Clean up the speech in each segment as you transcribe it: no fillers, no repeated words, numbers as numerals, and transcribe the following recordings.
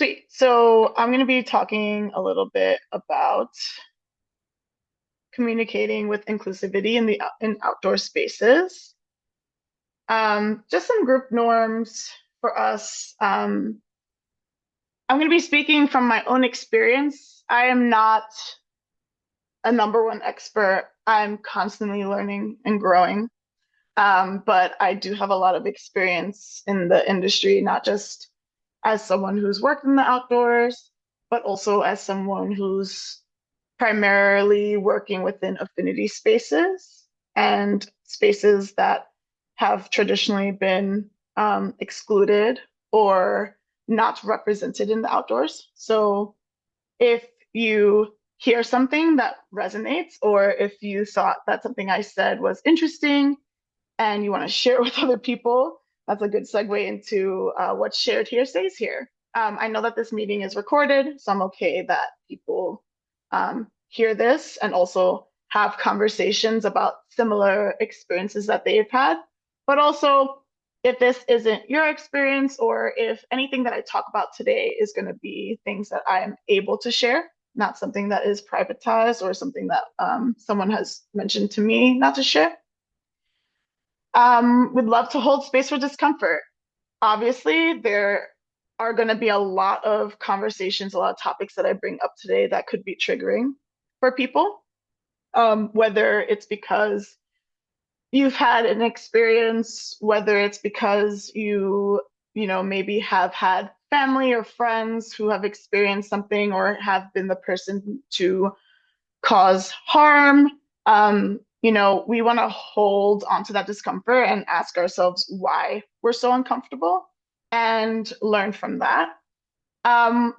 Sweet. So I'm going to be talking a little bit about communicating with inclusivity in the outdoor spaces. Just some group norms for us. I'm going to be speaking from my own experience. I am not a number one expert. I'm constantly learning and growing. But I do have a lot of experience in the industry, not just as someone who's worked in the outdoors, but also as someone who's primarily working within affinity spaces and spaces that have traditionally been excluded or not represented in the outdoors. So if you hear something that resonates, or if you thought that something I said was interesting and you want to share it with other people, that's a good segue into what's shared here stays here. I know that this meeting is recorded, so I'm okay that people hear this and also have conversations about similar experiences that they've had. But also, if this isn't your experience, or if anything that I talk about today is going to be things that I am able to share, not something that is privatized or something that someone has mentioned to me not to share, would love to hold space for discomfort. Obviously, there are going to be a lot of conversations, a lot of topics that I bring up today that could be triggering for people, whether it's because you've had an experience, whether it's because you maybe have had family or friends who have experienced something or have been the person to cause harm. We want to hold onto that discomfort and ask ourselves why we're so uncomfortable and learn from that. Um,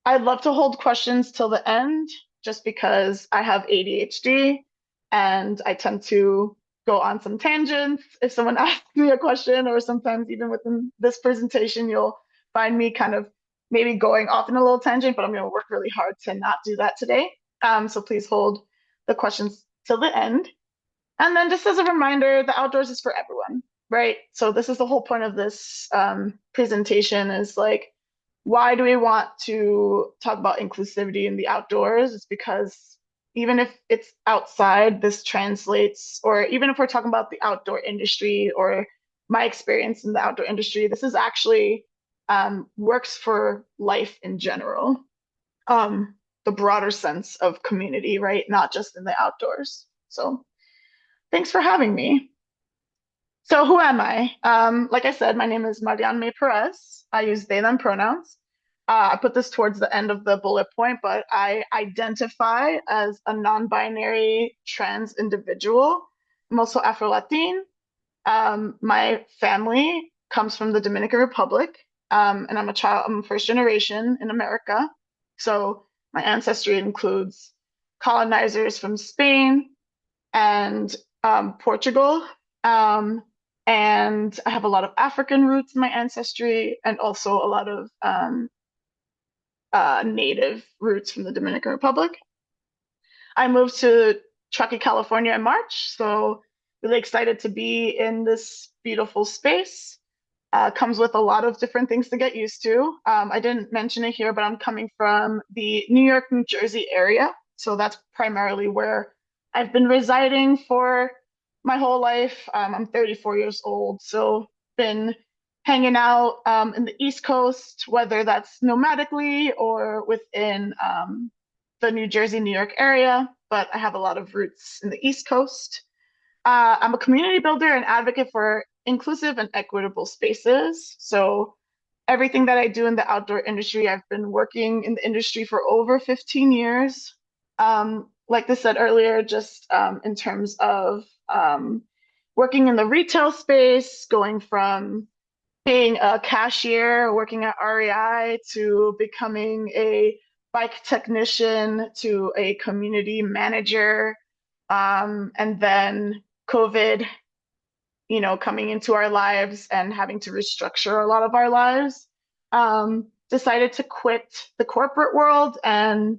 I'd love to hold questions till the end just because I have ADHD and I tend to go on some tangents if someone asks me a question, or sometimes even within this presentation, you'll find me kind of maybe going off in a little tangent, but I'm going to work really hard to not do that today. So please hold the questions till the end. And then just as a reminder, the outdoors is for everyone, right? So this is the whole point of this presentation is like, why do we want to talk about inclusivity in the outdoors? It's because even if it's outside, this translates, or even if we're talking about the outdoor industry or my experience in the outdoor industry, this is actually works for life in general. The broader sense of community, right? Not just in the outdoors. So thanks for having me. So who am I? Like I said, my name is Marian May Perez. I use they, them pronouns. I put this towards the end of the bullet point, but I identify as a non-binary trans individual. I'm also Afro-Latin. My family comes from the Dominican Republic, and I'm first generation in America. So my ancestry includes colonizers from Spain and Portugal. Um, and I have a lot of African roots in my ancestry and also a lot of native roots from the Dominican Republic. I moved to Truckee, California in March, so really excited to be in this beautiful space. Comes with a lot of different things to get used to. I didn't mention it here, but I'm coming from the New York, New Jersey area. So that's primarily where I've been residing for my whole life. I'm 34 years old, so been hanging out in the East Coast, whether that's nomadically or within the New Jersey, New York area. But I have a lot of roots in the East Coast. I'm a community builder and advocate for inclusive and equitable spaces. So everything that I do in the outdoor industry, I've been working in the industry for over 15 years. Like I said earlier, just in terms of working in the retail space, going from being a cashier, working at REI, to becoming a bike technician, to a community manager, and then COVID, coming into our lives and having to restructure a lot of our lives, decided to quit the corporate world and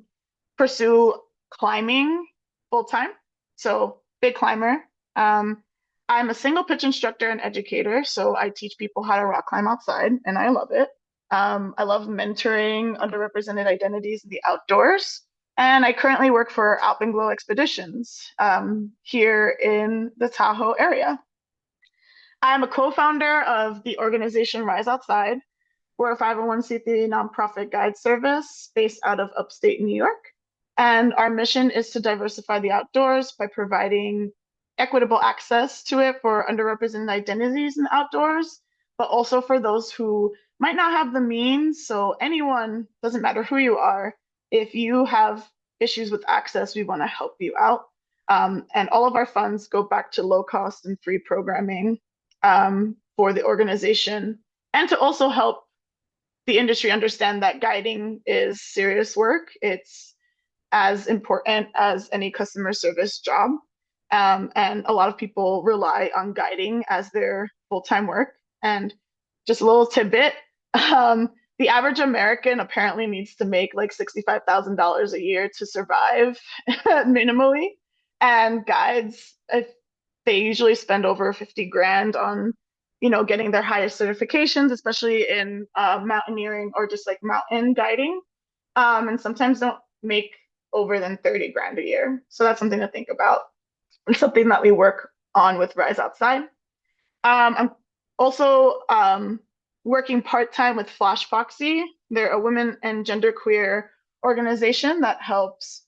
pursue climbing full time. So big climber. I'm a single pitch instructor and educator, so I teach people how to rock climb outside, and I love it. I love mentoring underrepresented identities in the outdoors. And I currently work for Alpenglow Expeditions here in the Tahoe area. I'm a co-founder of the organization Rise Outside. We're a 501c3 nonprofit guide service based out of upstate New York. And our mission is to diversify the outdoors by providing equitable access to it for underrepresented identities in the outdoors, but also for those who might not have the means. So, anyone, doesn't matter who you are, if you have issues with access, we want to help you out. And all of our funds go back to low cost and free programming for the organization and to also help the industry understand that guiding is serious work. It's as important as any customer service job. And a lot of people rely on guiding as their full-time work. And just a little tidbit, the average American apparently needs to make like $65,000 a year to survive minimally. And guides, if they usually spend over 50 grand on getting their highest certifications, especially in mountaineering or just like mountain guiding, and sometimes don't make over than 30 grand a year. So that's something to think about and something that we work on with Rise Outside. I'm also working part-time with Flash Foxy. They're a women and genderqueer organization that helps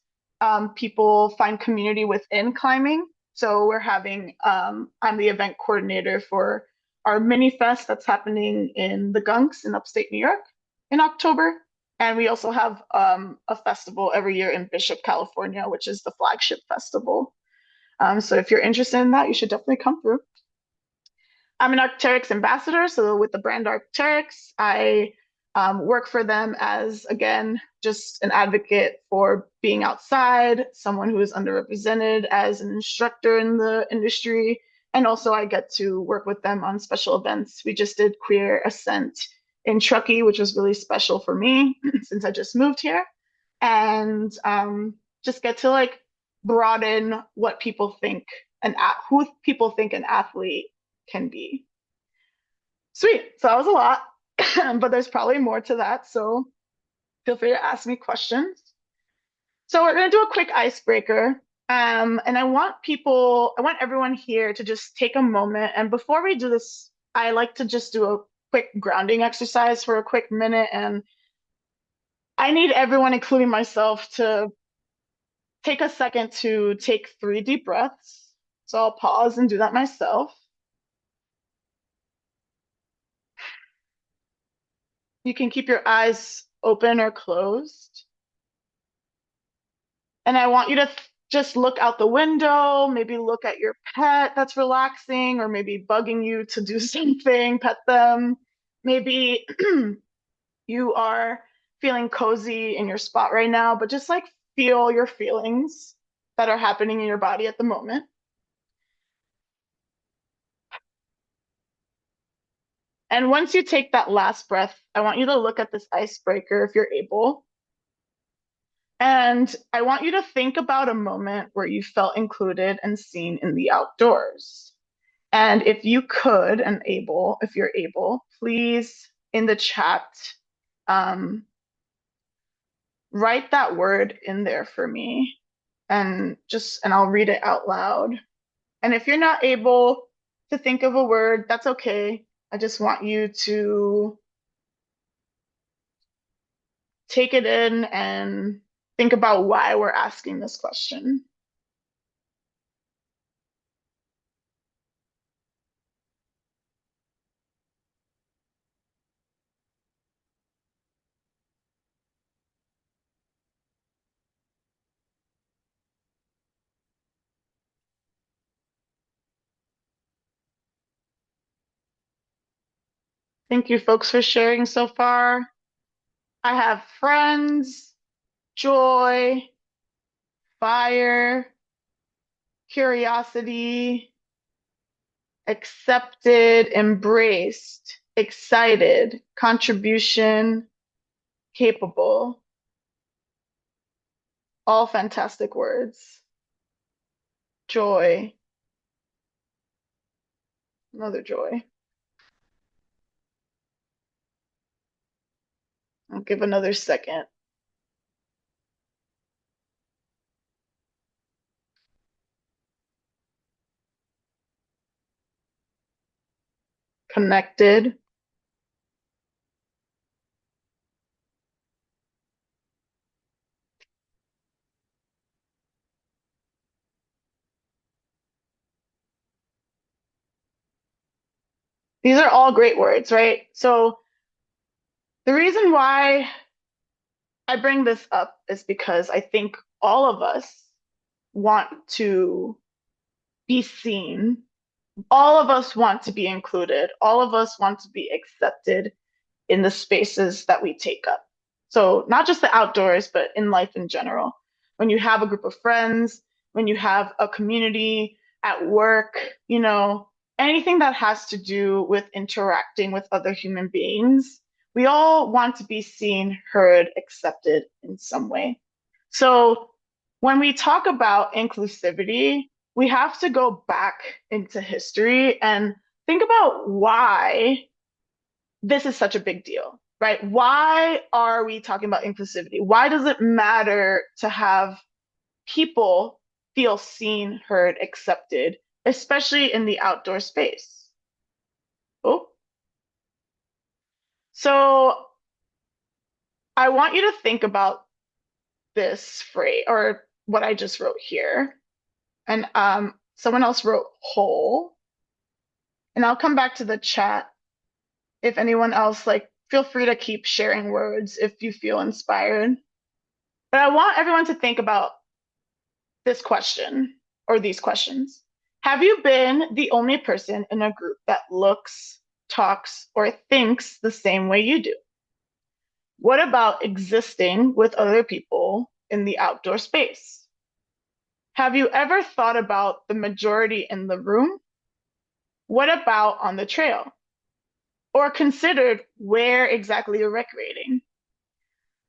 people find community within climbing. So I'm the event coordinator for our mini fest that's happening in the Gunks in upstate New York in October. And we also have a festival every year in Bishop, California, which is the flagship festival. So if you're interested in that, you should definitely come through. I'm an Arc'teryx ambassador, so with the brand Arc'teryx, I work for them as, again, just an advocate for being outside, someone who is underrepresented as an instructor in the industry, and also I get to work with them on special events. We just did Queer Ascent in Truckee, which was really special for me since I just moved here, and just get to like broaden what people think who people think an athlete can be. Sweet. So that was a lot, but there's probably more to that. So feel free to ask me questions. So we're going to do a quick icebreaker. And I want everyone here to just take a moment. And before we do this, I like to just do a quick grounding exercise for a quick minute. And I need everyone, including myself, to take a second to take 3 deep breaths. So I'll pause and do that myself. You can keep your eyes open or closed. And I want you to just look out the window, maybe look at your pet that's relaxing or maybe bugging you to do something, pet them. Maybe you are feeling cozy in your spot right now, but just like feel your feelings that are happening in your body at the moment. And once you take that last breath, I want you to look at this icebreaker if you're able. And I want you to think about a moment where you felt included and seen in the outdoors. And if you could and able, if you're able, please in the chat, um, write that word in there for me and I'll read it out loud. And if you're not able to think of a word, that's okay. I just want you to take it in and think about why we're asking this question. Thank you, folks, for sharing so far. I have friends, joy, fire, curiosity, accepted, embraced, excited, contribution, capable. All fantastic words. Joy, another joy. I'll give another second. Connected. These are all great words, right? So the reason why I bring this up is because I think all of us want to be seen. All of us want to be included. All of us want to be accepted in the spaces that we take up. So, not just the outdoors, but in life in general. When you have a group of friends, when you have a community at work, anything that has to do with interacting with other human beings, we all want to be seen, heard, accepted in some way. So, when we talk about inclusivity, we have to go back into history and think about why this is such a big deal, right? Why are we talking about inclusivity? Why does it matter to have people feel seen, heard, accepted, especially in the outdoor space? Oh, so I want you to think about this phrase or what I just wrote here. And someone else wrote whole. And I'll come back to the chat if anyone else, feel free to keep sharing words if you feel inspired. But I want everyone to think about this question or these questions. Have you been the only person in a group that looks, talks, or thinks the same way you do? What about existing with other people in the outdoor space? Have you ever thought about the majority in the room? What about on the trail? Or considered where exactly you're recreating?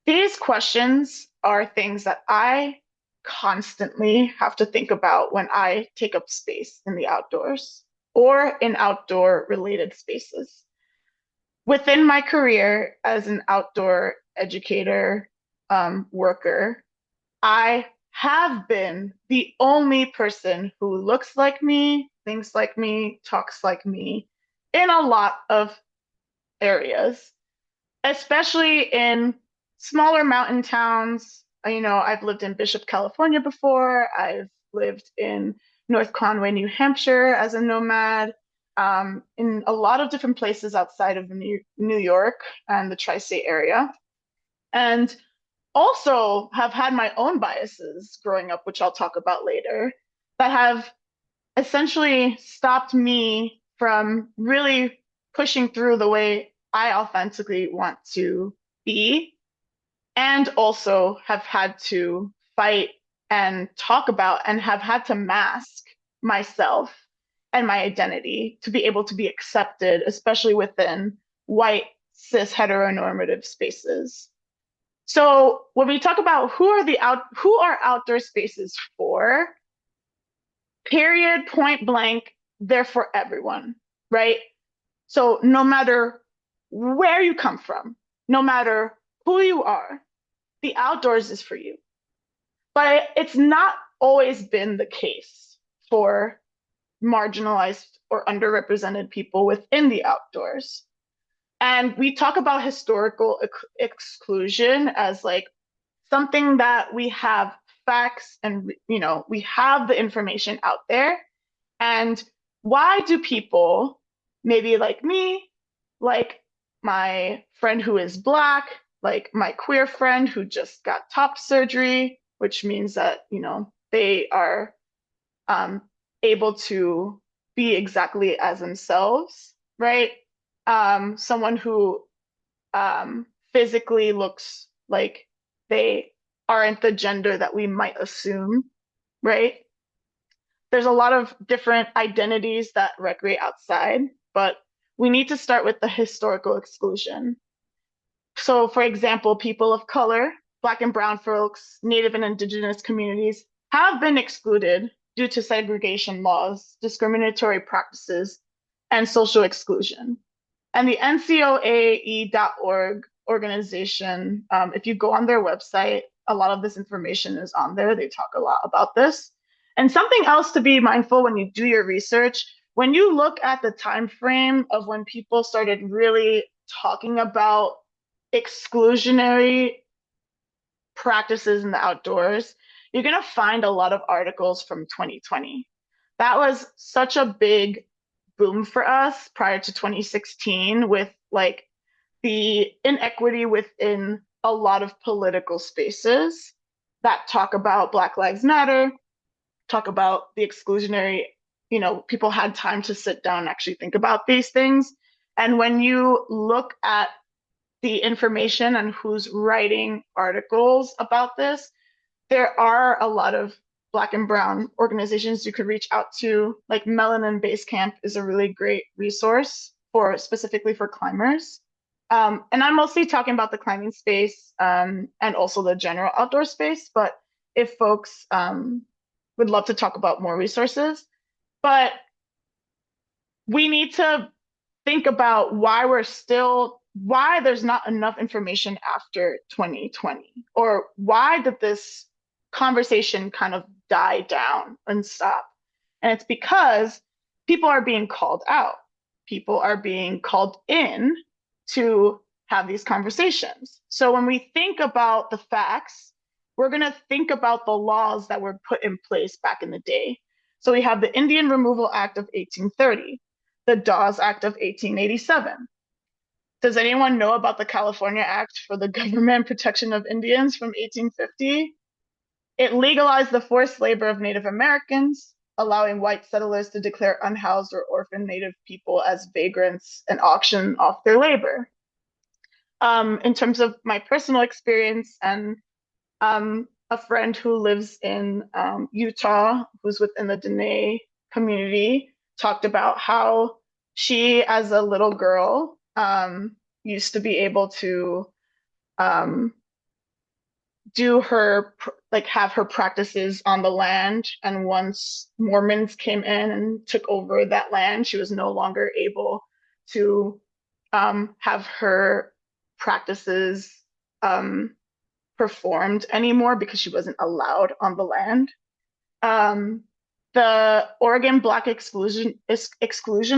These questions are things that I constantly have to think about when I take up space in the outdoors or in outdoor related spaces. Within my career as an outdoor educator, worker, I have been the only person who looks like me, thinks like me, talks like me in a lot of areas, especially in smaller mountain towns. I've lived in Bishop, California before. I've lived in North Conway, New Hampshire as a nomad, in a lot of different places outside of New York and the tri-state area. And also have had my own biases growing up, which I'll talk about later, that have essentially stopped me from really pushing through the way I authentically want to be, and also have had to fight and talk about and have had to mask myself and my identity to be able to be accepted, especially within white, cis, heteronormative spaces. So when we talk about who are outdoor spaces for, period, point blank, they're for everyone, right? So no matter where you come from, no matter who you are, the outdoors is for you. But it's not always been the case for marginalized or underrepresented people within the outdoors. And we talk about historical exclusion as something that we have facts and we have the information out there. And why do people, maybe like me, like my friend who is Black, like my queer friend who just got top surgery, which means that, they are able to be exactly as themselves, right? Someone who physically looks like they aren't the gender that we might assume, right? There's a lot of different identities that recreate outside, but we need to start with the historical exclusion. So, for example, people of color, Black and Brown folks, Native and Indigenous communities have been excluded due to segregation laws, discriminatory practices, and social exclusion. And the NCOAE.org organization. If you go on their website, a lot of this information is on there. They talk a lot about this. And something else to be mindful when you do your research, when you look at the time frame of when people started really talking about exclusionary practices in the outdoors, you're going to find a lot of articles from 2020. That was such a big boom for us prior to 2016 with like the inequity within a lot of political spaces that talk about Black Lives Matter, talk about the exclusionary, people had time to sit down and actually think about these things. And when you look at the information and who's writing articles about this, there are a lot of Black and Brown organizations you could reach out to. Like Melanin Base Camp is a really great resource for specifically for climbers. And I'm mostly talking about the climbing space and also the general outdoor space. But if folks would love to talk about more resources, but we need to think about why there's not enough information after 2020, or why did this conversation kind of die down and stop? And it's because people are being called out. People are being called in to have these conversations. So when we think about the facts, we're going to think about the laws that were put in place back in the day. So we have the Indian Removal Act of 1830, the Dawes Act of 1887. Does anyone know about the California Act for the Government Protection of Indians from 1850? It legalized the forced labor of Native Americans, allowing white settlers to declare unhoused or orphaned Native people as vagrants and auction off their labor. In terms of my personal experience and a friend who lives in Utah, who's within the Dene community, talked about how she, as a little girl, used to be able to have her practices on the land. And once Mormons came in and took over that land, she was no longer able to have her practices performed anymore because she wasn't allowed on the land. The Oregon Black exclusion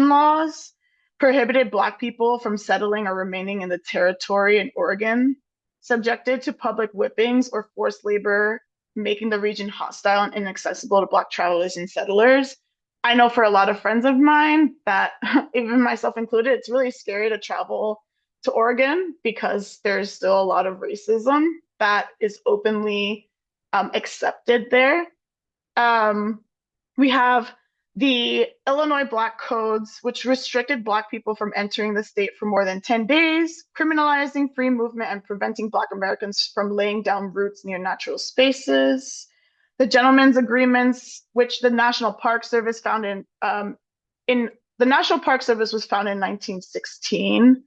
laws prohibited Black people from settling or remaining in the territory in Oregon, subjected to public whippings or forced labor, making the region hostile and inaccessible to Black travelers and settlers. I know for a lot of friends of mine that, even myself included, it's really scary to travel to Oregon because there's still a lot of racism that is openly accepted there. We have the Illinois Black Codes, which restricted Black people from entering the state for more than 10 days, criminalizing free movement and preventing Black Americans from laying down roots near natural spaces. The Gentlemen's Agreements, which the National Park Service found the National Park Service was founded in 1916,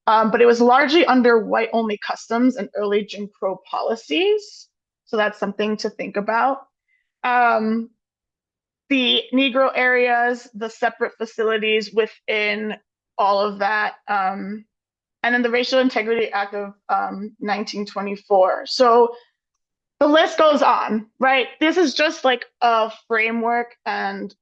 but it was largely under white-only customs and early Jim Crow policies. So that's something to think about. The Negro areas, the separate facilities within all of that, and then the Racial Integrity Act of 1924. So the list goes on, right? This is just like a framework, and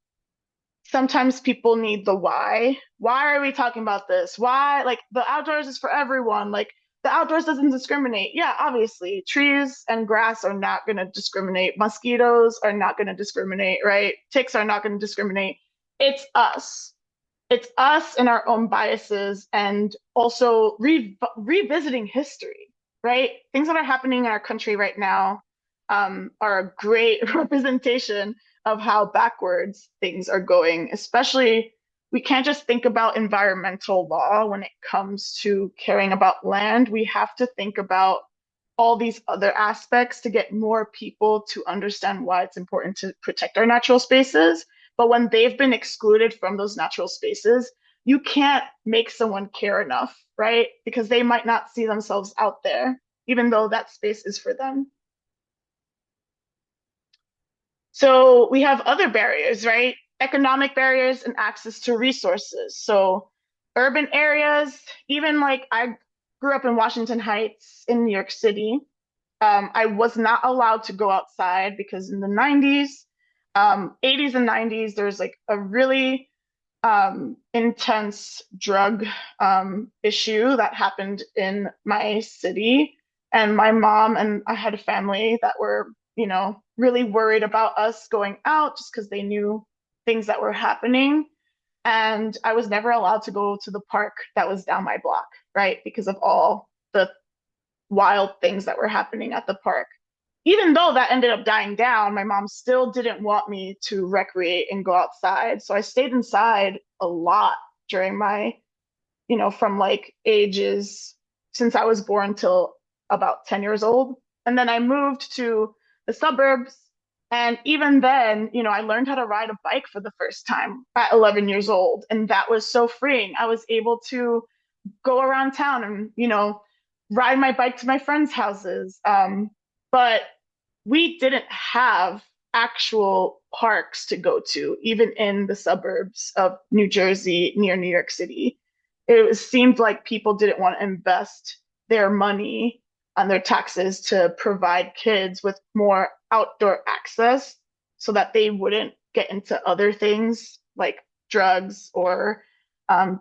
sometimes people need the why. Why are we talking about this? Why? Like, the outdoors is for everyone. Like, the outdoors doesn't discriminate. Yeah, obviously, trees and grass are not going to discriminate. Mosquitoes are not going to discriminate, right? Ticks are not going to discriminate. It's us. It's us and our own biases, and also revisiting history, right? Things that are happening in our country right now are a great representation of how backwards things are going. Especially, we can't just think about environmental law when it comes to caring about land. We have to think about all these other aspects to get more people to understand why it's important to protect our natural spaces. But when they've been excluded from those natural spaces, you can't make someone care enough, right? Because they might not see themselves out there, even though that space is for them. So we have other barriers, right? Economic barriers and access to resources. So urban areas, even like grew up in Washington Heights in New York City. I was not allowed to go outside because in the 90s, 80s and 90s, there's like a really intense drug issue that happened in my city. And my mom and I had a family that were, really worried about us going out just because they knew things that were happening. And I was never allowed to go to the park that was down my block, right? Because of all the wild things that were happening at the park. Even though that ended up dying down, my mom still didn't want me to recreate and go outside. So I stayed inside a lot during my, from like ages since I was born till about 10 years old. And then I moved to the suburbs. And even then, I learned how to ride a bike for the first time at 11 years old. And that was so freeing. I was able to go around town and, ride my bike to my friends' houses. But we didn't have actual parks to go to, even in the suburbs of New Jersey near New York City. It seemed like people didn't want to invest their money on their taxes to provide kids with more outdoor access so that they wouldn't get into other things like drugs or, um,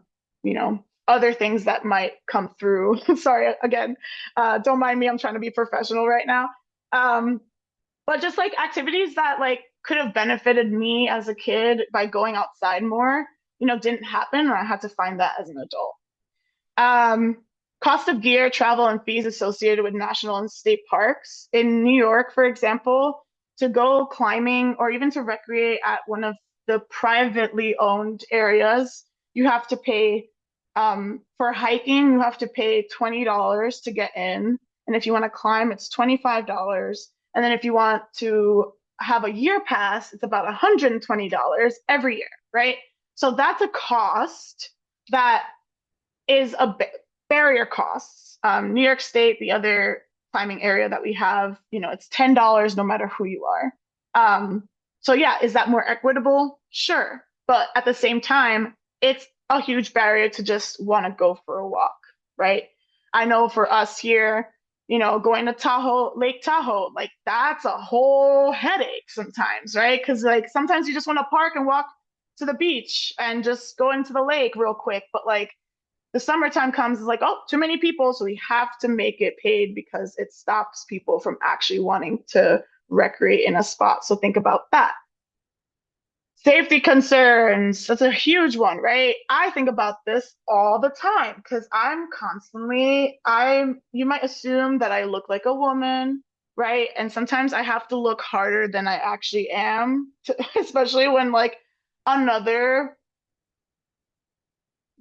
other things that might come through. Sorry, again, don't mind me. I'm trying to be professional right now. Um, but just like activities that like could have benefited me as a kid by going outside more, didn't happen, or I had to find that as an adult. Um, Cost of gear, travel, and fees associated with national and state parks. In New York, for example, to go climbing or even to recreate at one of the privately owned areas, you have to pay, for hiking, you have to pay $20 to get in. And if you want to climb, it's $25. And then if you want to have a year pass, it's about $120 every year, right? So that's a cost that is a barrier costs. New York State, the other climbing area that we have, it's $10 no matter who you are. So yeah, is that more equitable? Sure. But at the same time, it's a huge barrier to just want to go for a walk, right? I know for us here, going to Tahoe, Lake Tahoe, like that's a whole headache sometimes, right? Because like sometimes you just want to park and walk to the beach and just go into the lake real quick. But like the summertime comes, it's like, oh, too many people. So we have to make it paid because it stops people from actually wanting to recreate in a spot. So think about that. Safety concerns, that's a huge one, right? I think about this all the time because you might assume that I look like a woman, right? And sometimes I have to look harder than I actually am, especially when like another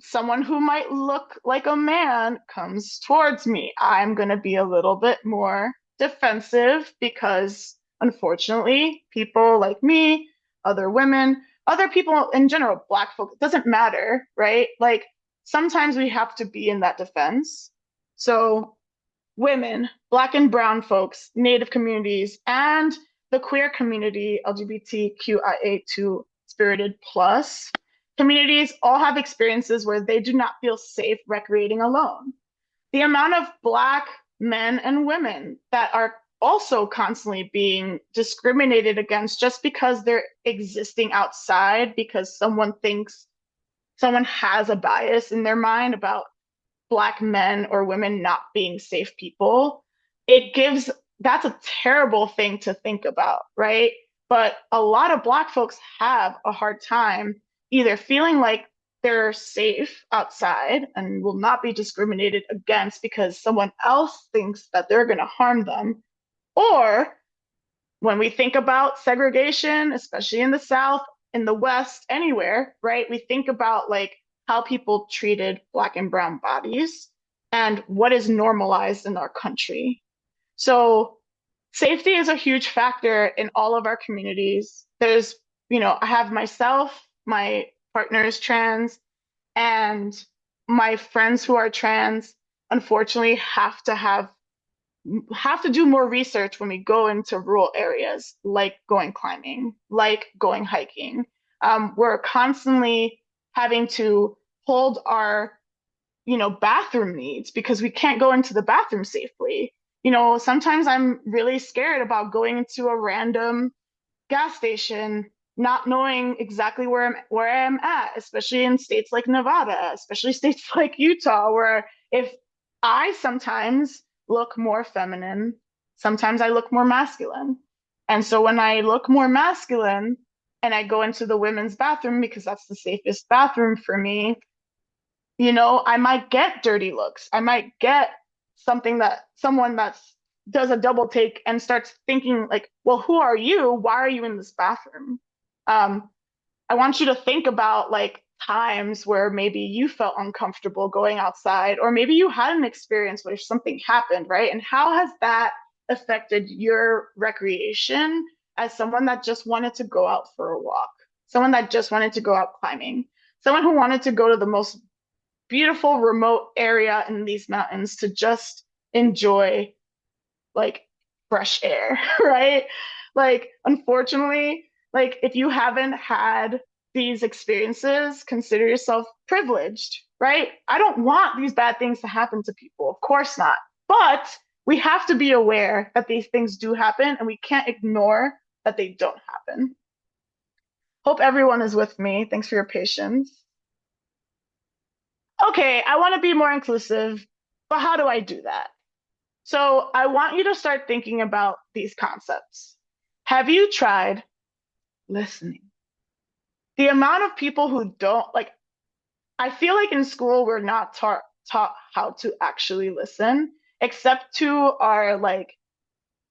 someone who might look like a man comes towards me. I'm going to be a little bit more defensive because unfortunately, people like me, other women, other people in general, Black folk, it doesn't matter, right? Like sometimes we have to be in that defense. So, women, Black and Brown folks, Native communities, and the queer community, LGBTQIA2 spirited plus communities all have experiences where they do not feel safe recreating alone. The amount of Black men and women that are also constantly being discriminated against just because they're existing outside because someone has a bias in their mind about Black men or women not being safe people, that's a terrible thing to think about, right? But a lot of Black folks have a hard time either feeling like they're safe outside and will not be discriminated against because someone else thinks that they're going to harm them, or when we think about segregation, especially in the South, in the West, anywhere, right? We think about like how people treated Black and Brown bodies and what is normalized in our country. So safety is a huge factor in all of our communities. I have myself, my partner is trans, and my friends who are trans unfortunately have to do more research when we go into rural areas, like going climbing, like going hiking. We're constantly having to hold our, bathroom needs because we can't go into the bathroom safely. Sometimes I'm really scared about going into a random gas station, not knowing exactly where I'm at, especially in states like Nevada, especially states like Utah, where if I sometimes look more feminine, sometimes I look more masculine. And so when I look more masculine and I go into the women's bathroom because that's the safest bathroom for me, I might get dirty looks. I might get someone that's does a double take and starts thinking like, well, who are you? Why are you in this bathroom? Um, I want you to think about like times where maybe you felt uncomfortable going outside, or maybe you had an experience where something happened, right? And how has that affected your recreation as someone that just wanted to go out for a walk, someone that just wanted to go out climbing, someone who wanted to go to the most beautiful remote area in these mountains to just enjoy like fresh air, right? Like, unfortunately, like if you haven't had these experiences, consider yourself privileged, right? I don't want these bad things to happen to people, of course not. But we have to be aware that these things do happen and we can't ignore that they don't happen. Hope everyone is with me. Thanks for your patience. Okay, I want to be more inclusive, but how do I do that? So I want you to start thinking about these concepts. Have you tried listening? The amount of people who don't like, I feel like in school we're not taught how to actually listen, except to our like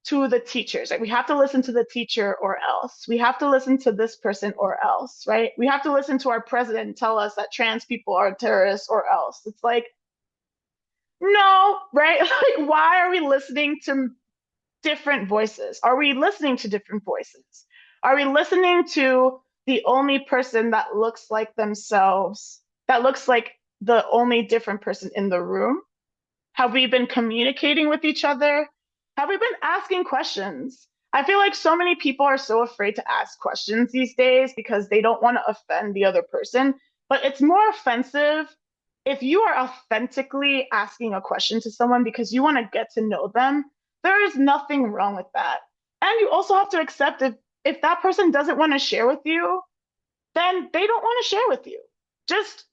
to the teachers. Like we have to listen to the teacher or else. We have to listen to this person or else, right? We have to listen to our president tell us that trans people are terrorists or else. It's like, no, right? Like, why are we listening to different voices? Are we listening to different voices? Are we listening to the only person that looks like themselves, that looks like the only different person in the room? Have we been communicating with each other? Have we been asking questions? I feel like so many people are so afraid to ask questions these days because they don't want to offend the other person. But it's more offensive if you are authentically asking a question to someone because you want to get to know them. There is nothing wrong with that. And you also have to accept if that person doesn't want to share with you, then they don't want to share with you. Just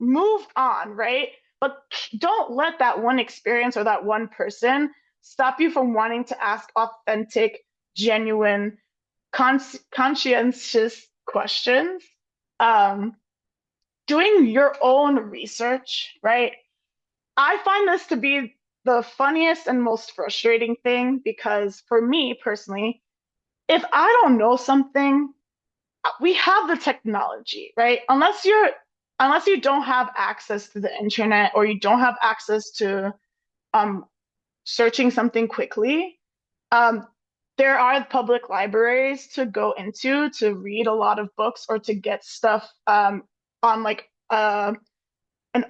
move on, right? But don't let that one experience or that one person stop you from wanting to ask authentic, genuine, conscientious questions. Um, Doing your own research, right? I find this to be the funniest and most frustrating thing because for me personally, if I don't know something, we have the technology, right? Unless you don't have access to the internet or you don't have access to um, searching something quickly, um, there are public libraries to go into to read a lot of books or to get stuff on like an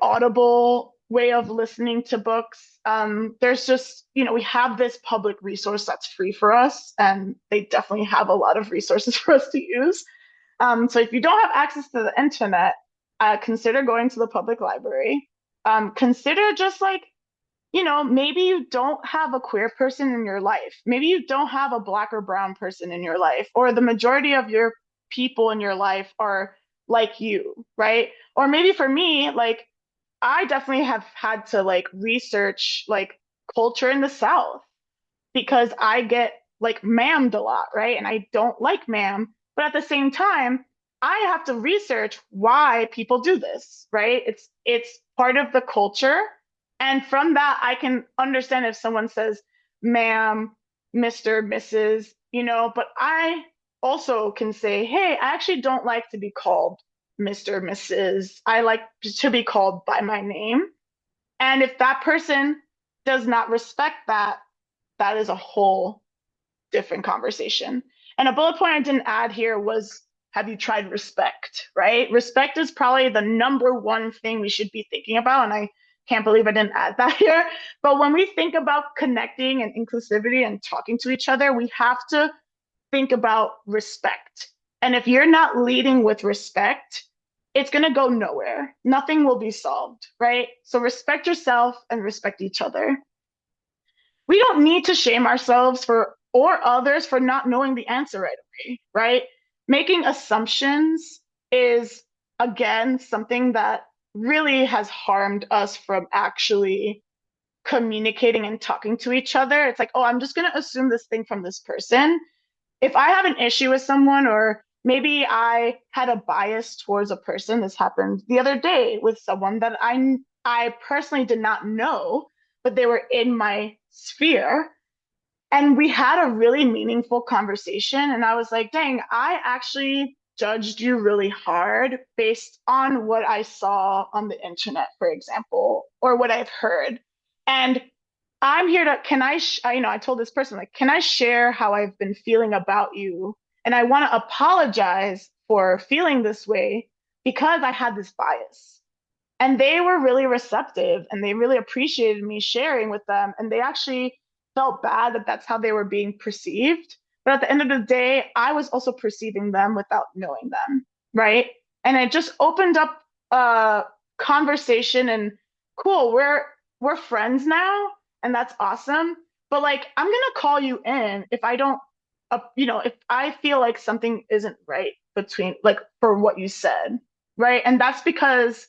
audible way of listening to books. There's just, we have this public resource that's free for us, and they definitely have a lot of resources for us to use. So if you don't have access to the internet, consider going to the public library. Consider just like, maybe you don't have a queer person in your life. Maybe you don't have a black or brown person in your life, or the majority of your people in your life are like you, right? Or maybe for me, like, I definitely have had to like research like culture in the South because I get like ma'amed a lot, right? And I don't like ma'am. But at the same time, I have to research why people do this, right? It's part of the culture. And from that, I can understand if someone says ma'am, Mr., Mrs., but I also can say, hey, I actually don't like to be called Mr., Mrs. I like to be called by my name. And if that person does not respect that, that is a whole different conversation. And a bullet point I didn't add here was, have you tried respect, right? Respect is probably the number one thing we should be thinking about. And I can't believe I didn't add that here. But when we think about connecting and inclusivity and talking to each other, we have to think about respect. And if you're not leading with respect, it's going to go nowhere. Nothing will be solved, right? So respect yourself and respect each other. We don't need to shame ourselves for or others for not knowing the answer right away, right? Making assumptions is, again, something that really has harmed us from actually communicating and talking to each other. It's like, oh, I'm just going to assume this thing from this person. If I have an issue with someone, or maybe I had a bias towards a person, this happened the other day with someone that I personally did not know, but they were in my sphere. And we had a really meaningful conversation. And I was like, dang, I actually judged you really hard based on what I saw on the internet, for example, or what I've heard. And I'm here to, I told this person, like, can I share how I've been feeling about you? And I want to apologize for feeling this way because I had this bias. And they were really receptive and they really appreciated me sharing with them. And they actually felt bad that that's how they were being perceived. But at the end of the day, I was also perceiving them without knowing them, right? And it just opened up a conversation and cool, we're friends now, and that's awesome. But like, I'm gonna call you in if I don't, if I feel like something isn't right between, like, for what you said, right? And that's because,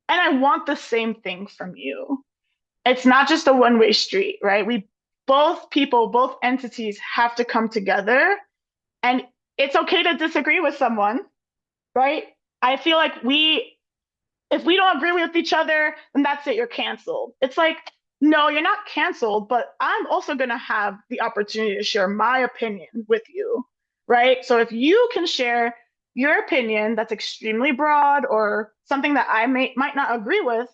and I want the same thing from you. It's not just a one-way street, right? Both people, both entities have to come together, and it's okay to disagree with someone, right? I feel like if we don't agree with each other, then that's it, you're canceled. It's like, no, you're not canceled, but I'm also going to have the opportunity to share my opinion with you, right? So if you can share your opinion that's extremely broad or something that might not agree with,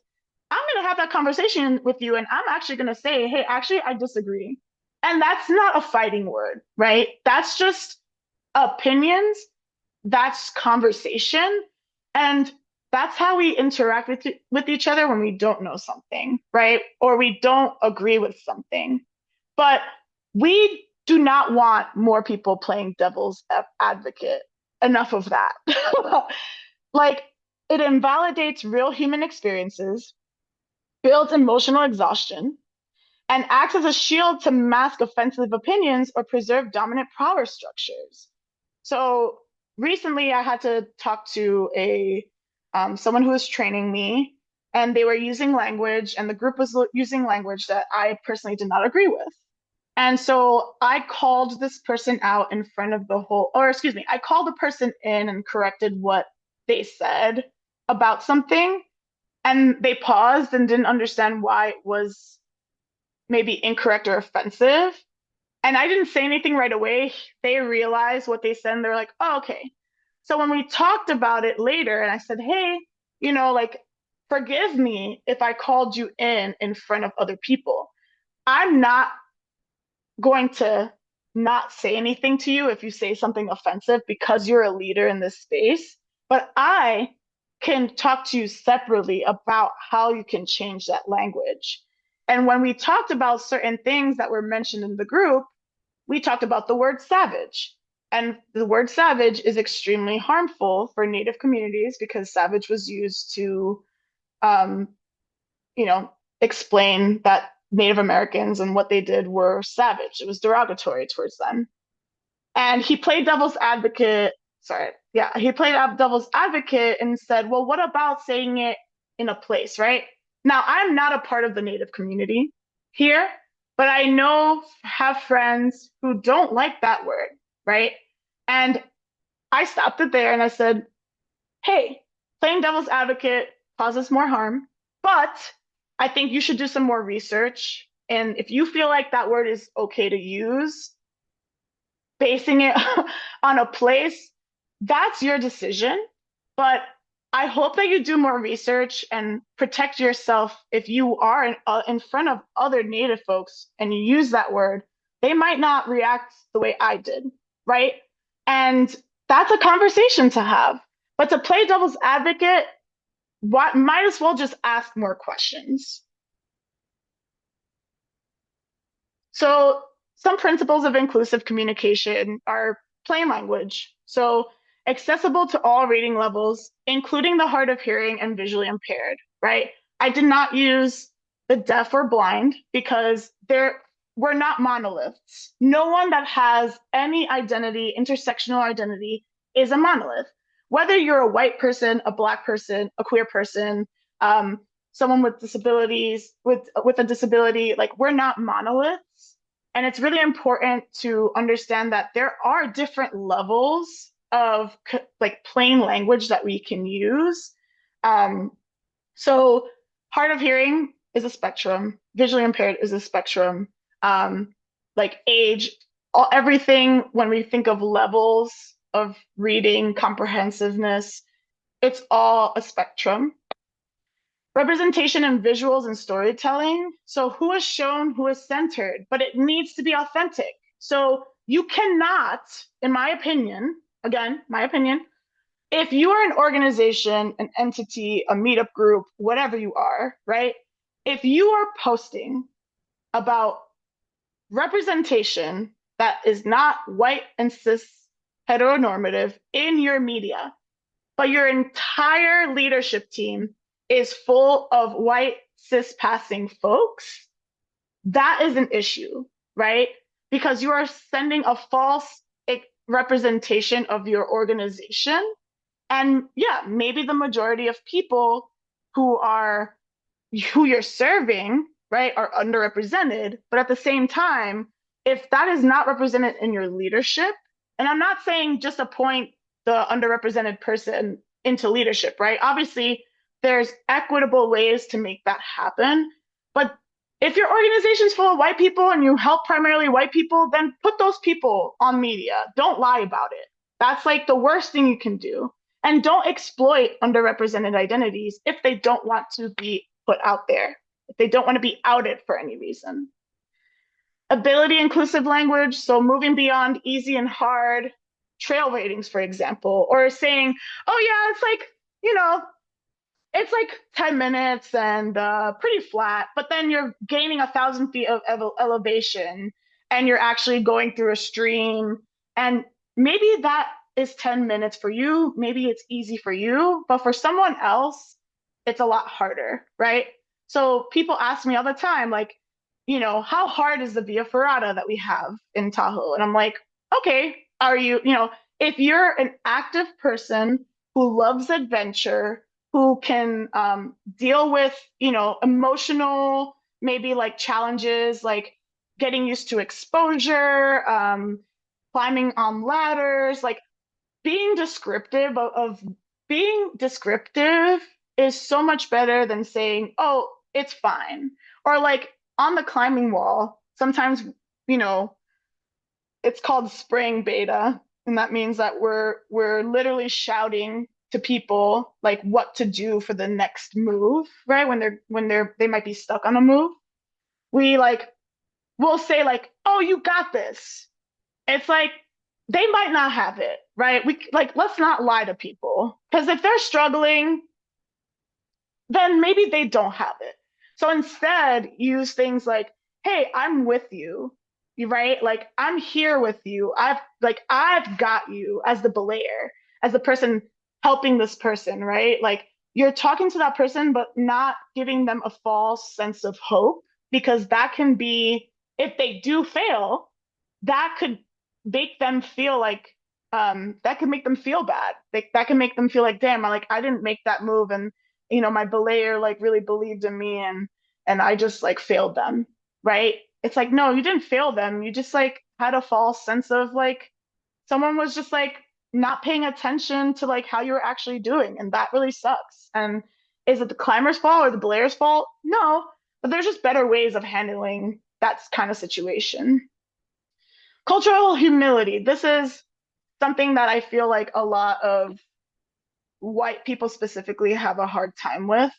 I'm going to have that conversation with you and I'm actually going to say, hey, actually, I disagree. And that's not a fighting word, right? That's just opinions, that's conversation. And that's how we interact with each other when we don't know something, right? Or we don't agree with something. But we do not want more people playing devil's advocate. Enough of that. Like, it invalidates real human experiences, builds emotional exhaustion, and acts as a shield to mask offensive opinions or preserve dominant power structures. So recently, I had to talk to a someone who was training me, and they were using language, and the group was using language that I personally did not agree with. And so I called this person out in front of the whole, or excuse me, I called the person in and corrected what they said about something, and they paused and didn't understand why it was maybe incorrect or offensive. And I didn't say anything right away. They realized what they said and they're like, oh, okay. So when we talked about it later and I said, hey, like, forgive me if I called you in front of other people. I'm not going to not say anything to you if you say something offensive because you're a leader in this space, but I can talk to you separately about how you can change that language. And when we talked about certain things that were mentioned in the group, we talked about the word savage. And the word savage is extremely harmful for Native communities because savage was used to, um, you know, explain that Native Americans and what they did were savage. It was derogatory towards them. And he played devil's advocate. Sorry. Yeah. He played devil's advocate and said, well, what about saying it in a place, right? Now, I'm not a part of the Native community here, but I have friends who don't like that word, right? And I stopped it there and I said, hey, playing devil's advocate causes more harm, but I think you should do some more research. And if you feel like that word is okay to use, basing it on a place, that's your decision. But I hope that you do more research and protect yourself if you are in front of other Native folks and you use that word, they might not react the way I did, right? And that's a conversation to have. But to play devil's advocate, might as well just ask more questions. So some principles of inclusive communication are plain language. So accessible to all reading levels, including the hard of hearing and visually impaired, right? I did not use the deaf or blind because we're not monoliths. No one that has any identity, intersectional identity, is a monolith. Whether you're a white person, a black person, a queer person, um, someone with disabilities, with a disability, like we're not monoliths. And it's really important to understand that there are different levels of like plain language that we can use. Um, so hard of hearing is a spectrum, visually impaired is a spectrum. Um, like age, everything when we think of levels of reading, comprehensiveness, it's all a spectrum. Representation in visuals and storytelling. So who is shown, who is centered, but it needs to be authentic. So you cannot, in my opinion, again, my opinion, if you are an organization, an entity, a meetup group, whatever you are, right? If you are posting about representation that is not white and cis heteronormative in your media, but your entire leadership team is full of white cis passing folks, that is an issue, right? Because you are sending a false representation of your organization. And yeah, maybe the majority of people who are who you're serving, right, are underrepresented. But at the same time, if that is not represented in your leadership, and I'm not saying just appoint the underrepresented person into leadership, right? Obviously, there's equitable ways to make that happen. But if your organization is full of white people and you help primarily white people, then put those people on media. Don't lie about it. That's like the worst thing you can do. And don't exploit underrepresented identities if they don't want to be put out there, if they don't want to be outed for any reason. Ability inclusive language, so moving beyond easy and hard, trail ratings, for example, or saying, oh yeah, it's like, you know, it's like 10 minutes and pretty flat, but then you're gaining 1,000 feet of elevation and you're actually going through a stream. And maybe that is 10 minutes for you. Maybe it's easy for you, but for someone else, it's a lot harder, right? So people ask me all the time, like, how hard is the Via Ferrata that we have in Tahoe? And I'm like, okay, if you're an active person who loves adventure, who can deal with, emotional, maybe like challenges, like getting used to exposure, climbing on ladders, like being descriptive of being descriptive is so much better than saying, oh, it's fine. Or like on the climbing wall, sometimes, you know, it's called spraying beta. And that means that we're literally shouting to people like what to do for the next move, right? They might be stuck on a move. We like we'll say like, oh, you got this. It's like they might not have it, right? We like let's not lie to people. Because if they're struggling, then maybe they don't have it. So instead, use things like, hey, I'm with you, right? Like I'm here with you. I've got you as the belayer, as the person helping this person, right? Like you're talking to that person, but not giving them a false sense of hope, because that can be, if they do fail, that could make them feel like that could make them feel bad. Like that can make them feel like, damn, I didn't make that move, and my belayer like really believed in me, and I just like failed them, right? It's like, no, you didn't fail them. You just like had a false sense of like someone was just like not paying attention to like how you were actually doing, and that really sucks. And is it the climber's fault or the belayer's fault? No, but there's just better ways of handling that kind of situation. Cultural humility. This is something that I feel like a lot of white people specifically have a hard time with.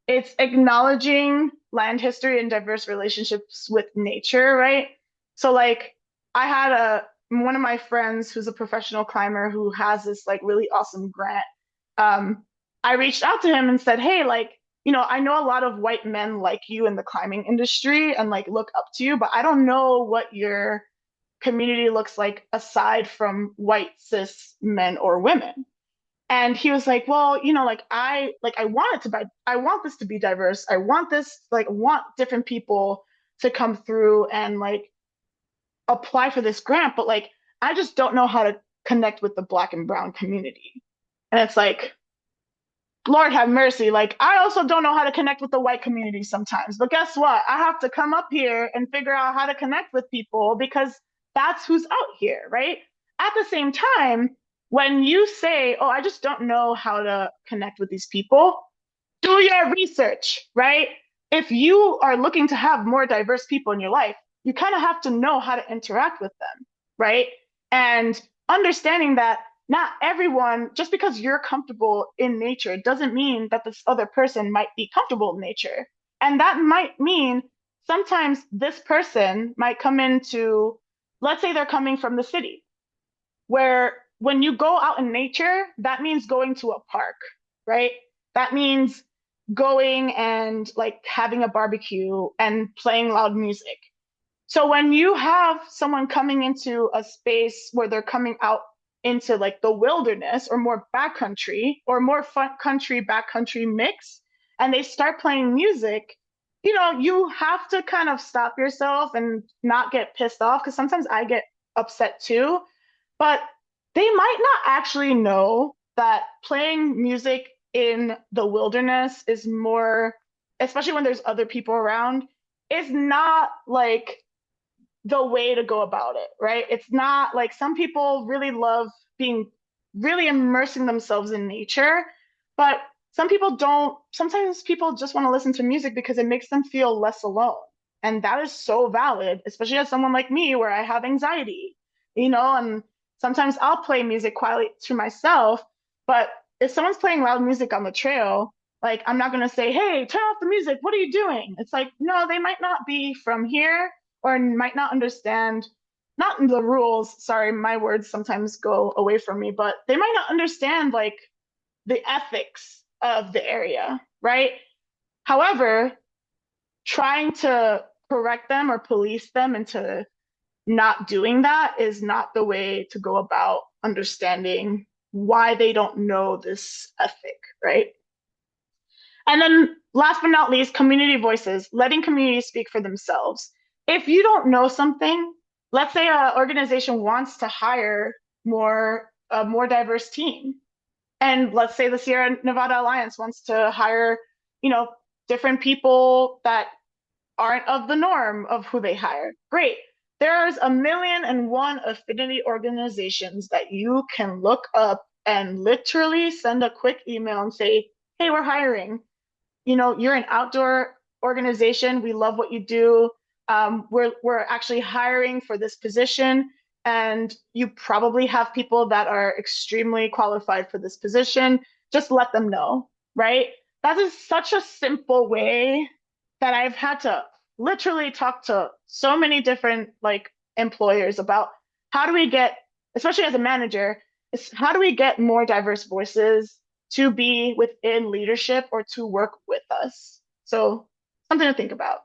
It's acknowledging land history and diverse relationships with nature, right? So like I had one of my friends who's a professional climber who has this like really awesome grant. I reached out to him and said, hey, like, I know a lot of white men like you in the climbing industry and like look up to you, but I don't know what your community looks like aside from white cis men or women. And he was like, well, like I want it to be, I want this to be diverse. I want this, like, want different people to come through and like apply for this grant, but like I just don't know how to connect with the Black and brown community. And it's like, Lord have mercy. Like, I also don't know how to connect with the white community sometimes. But guess what? I have to come up here and figure out how to connect with people because that's who's out here, right? At the same time, when you say, oh, I just don't know how to connect with these people, do your research, right? If you are looking to have more diverse people in your life, you kind of have to know how to interact with them, right? And understanding that not everyone, just because you're comfortable in nature, doesn't mean that this other person might be comfortable in nature. And that might mean sometimes this person might come into, let's say they're coming from the city, where when you go out in nature, that means going to a park, right? That means going and like having a barbecue and playing loud music. So when you have someone coming into a space where they're coming out into like the wilderness or more backcountry or more front country, backcountry mix, and they start playing music, you have to kind of stop yourself and not get pissed off because sometimes I get upset too. But they might not actually know that playing music in the wilderness is more, especially when there's other people around, is not like the way to go about it, right? It's not like some people really love being really immersing themselves in nature, but some people don't. Sometimes people just want to listen to music because it makes them feel less alone. And that is so valid, especially as someone like me where I have anxiety, and sometimes I'll play music quietly to myself, but if someone's playing loud music on the trail, like I'm not going to say, hey, turn off the music. What are you doing? It's like, no, they might not be from here or might not understand, not the rules. Sorry, my words sometimes go away from me, but they might not understand like the ethics of the area, right? However, trying to correct them or police them into not doing that is not the way to go about understanding why they don't know this ethic, right? And then last but not least, community voices, letting communities speak for themselves. If you don't know something, let's say an organization wants to hire a more diverse team. And let's say the Sierra Nevada Alliance wants to hire, you know, different people that aren't of the norm of who they hire. Great. There's a million and one affinity organizations that you can look up and literally send a quick email and say, hey, we're hiring. You're an outdoor organization. We love what you do. We're actually hiring for this position, and you probably have people that are extremely qualified for this position. Just let them know, right? That is such a simple way that I've had to literally talk to so many different like employers about how do we get, especially as a manager, is how do we get more diverse voices to be within leadership or to work with us. So something to think about.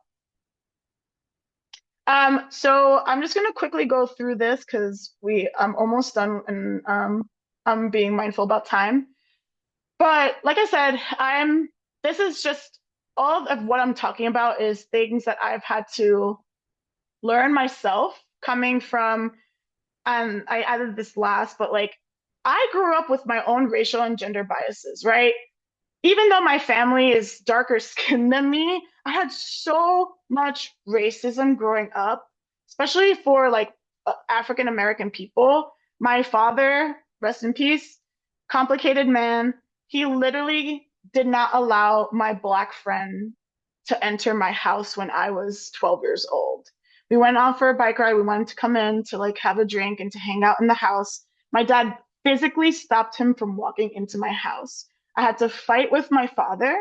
So I'm just gonna quickly go through this because I'm almost done and I'm being mindful about time. But like I said, this is just all of what I'm talking about is things that I've had to learn myself coming from, I added this last, but like I grew up with my own racial and gender biases, right? Even though my family is darker skinned than me, I had so much racism growing up, especially for like African American people. My father, rest in peace, complicated man, he literally did not allow my black friend to enter my house when I was 12 years old. We went out for a bike ride. We wanted to come in to like have a drink and to hang out in the house. My dad physically stopped him from walking into my house. I had to fight with my father,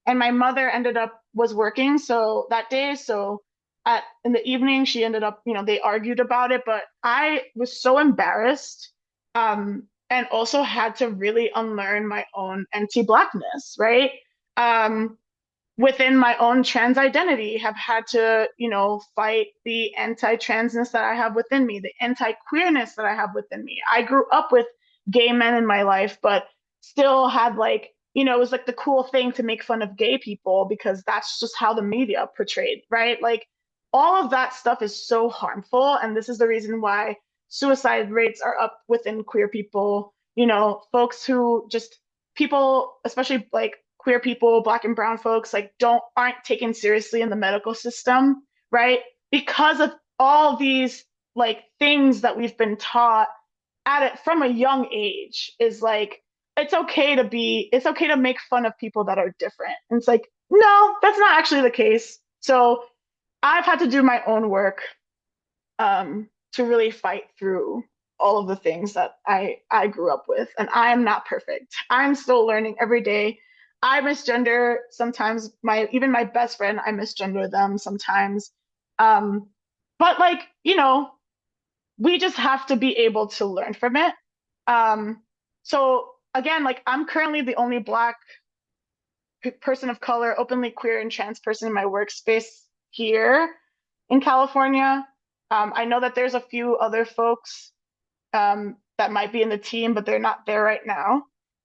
and my mother ended up was working so that day. So in the evening, she ended up, they argued about it, but I was so embarrassed, and also had to really unlearn my own anti-blackness, right? Um, within my own trans identity have had to, fight the anti-transness that I have within me, the anti-queerness that I have within me. I grew up with gay men in my life, but still had like, it was like the cool thing to make fun of gay people because that's just how the media portrayed, right? Like all of that stuff is so harmful. And this is the reason why suicide rates are up within queer people, folks who just people, especially like queer people, black and brown folks, like aren't taken seriously in the medical system, right? Because of all these like things that we've been taught at it from a young age is like it's okay to make fun of people that are different. And it's like, no, that's not actually the case. So I've had to do my own work to really fight through all of the things that I grew up with. And I am not perfect. I'm still learning every day. I misgender sometimes. Even my best friend, I misgender them sometimes. Um, but like, we just have to be able to learn from it. So again, like I'm currently the only Black person of color, openly queer and trans person in my workspace here in California. I know that there's a few other folks that might be in the team, but they're not there right now.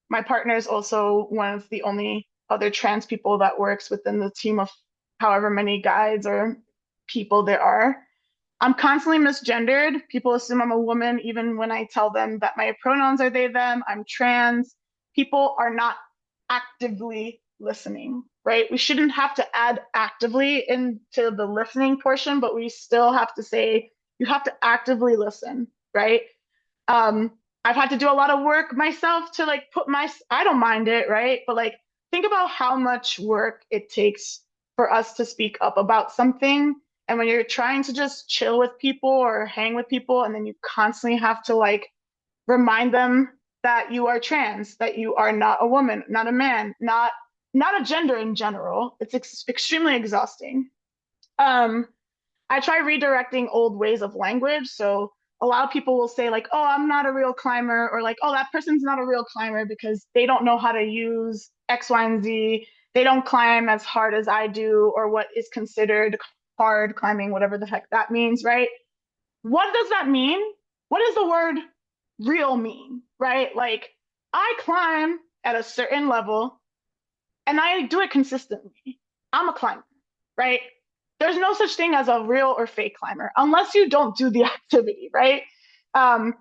My partner is also one of the only other trans people that works within the team of however many guides or people there are. I'm constantly misgendered. People assume I'm a woman, even when I tell them that my pronouns are they, them, I'm trans. People are not actively listening, right? We shouldn't have to add actively into the listening portion, but we still have to say, you have to actively listen, right? Um, I've had to do a lot of work myself to like I don't mind it, right? But like, think about how much work it takes for us to speak up about something. And when you're trying to just chill with people or hang with people, and then you constantly have to like remind them that you are trans, that you are not a woman, not a man, not a gender in general. It's extremely exhausting. Um, I try redirecting old ways of language. So a lot of people will say like, "Oh, I'm not a real climber," or like, "Oh, that person's not a real climber because they don't know how to use X, Y, and Z. They don't climb as hard as I do, or what is considered hard climbing, whatever the heck that means, right?" What does that mean? What does the word real mean, right? Like, I climb at a certain level and I do it consistently. I'm a climber, right? There's no such thing as a real or fake climber unless you don't do the activity, right? Um,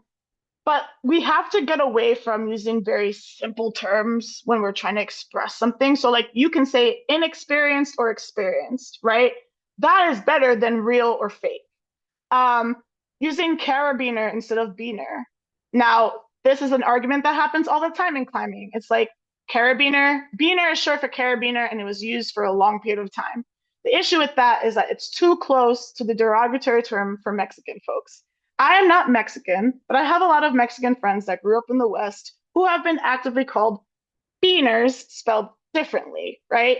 but we have to get away from using very simple terms when we're trying to express something. So, like, you can say inexperienced or experienced, right? That is better than real or fake. Um, Using carabiner instead of beaner. Now, this is an argument that happens all the time in climbing. It's like beaner is short for carabiner, and it was used for a long period of time. The issue with that is that it's too close to the derogatory term for Mexican folks. I am not Mexican, but I have a lot of Mexican friends that grew up in the West who have been actively called beaners, spelled differently, right?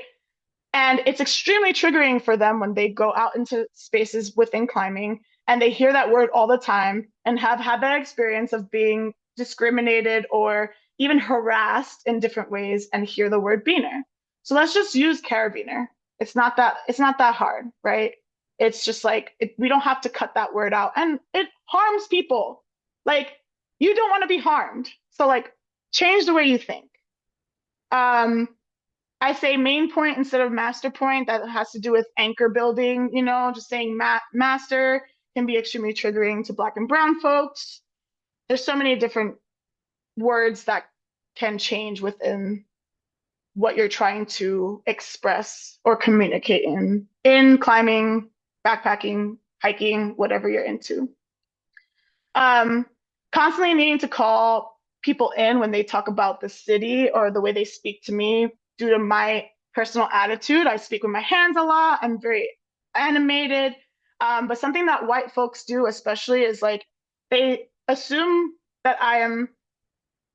And it's extremely triggering for them when they go out into spaces within climbing and they hear that word all the time and have had that experience of being discriminated or even harassed in different ways and hear the word beaner. So let's just use carabiner. It's not that hard, right? It's just like we don't have to cut that word out and it harms people. Like you don't want to be harmed. So like change the way you think. Um, I say main point instead of master point. That has to do with anchor building, just saying master can be extremely triggering to Black and brown folks. There's so many different words that can change within what you're trying to express or communicate in climbing, backpacking, hiking, whatever you're into. Um, Constantly needing to call people in when they talk about the city or the way they speak to me due to my personal attitude. I speak with my hands a lot. I'm very animated. But something that white folks do, especially, is like they assume that I am,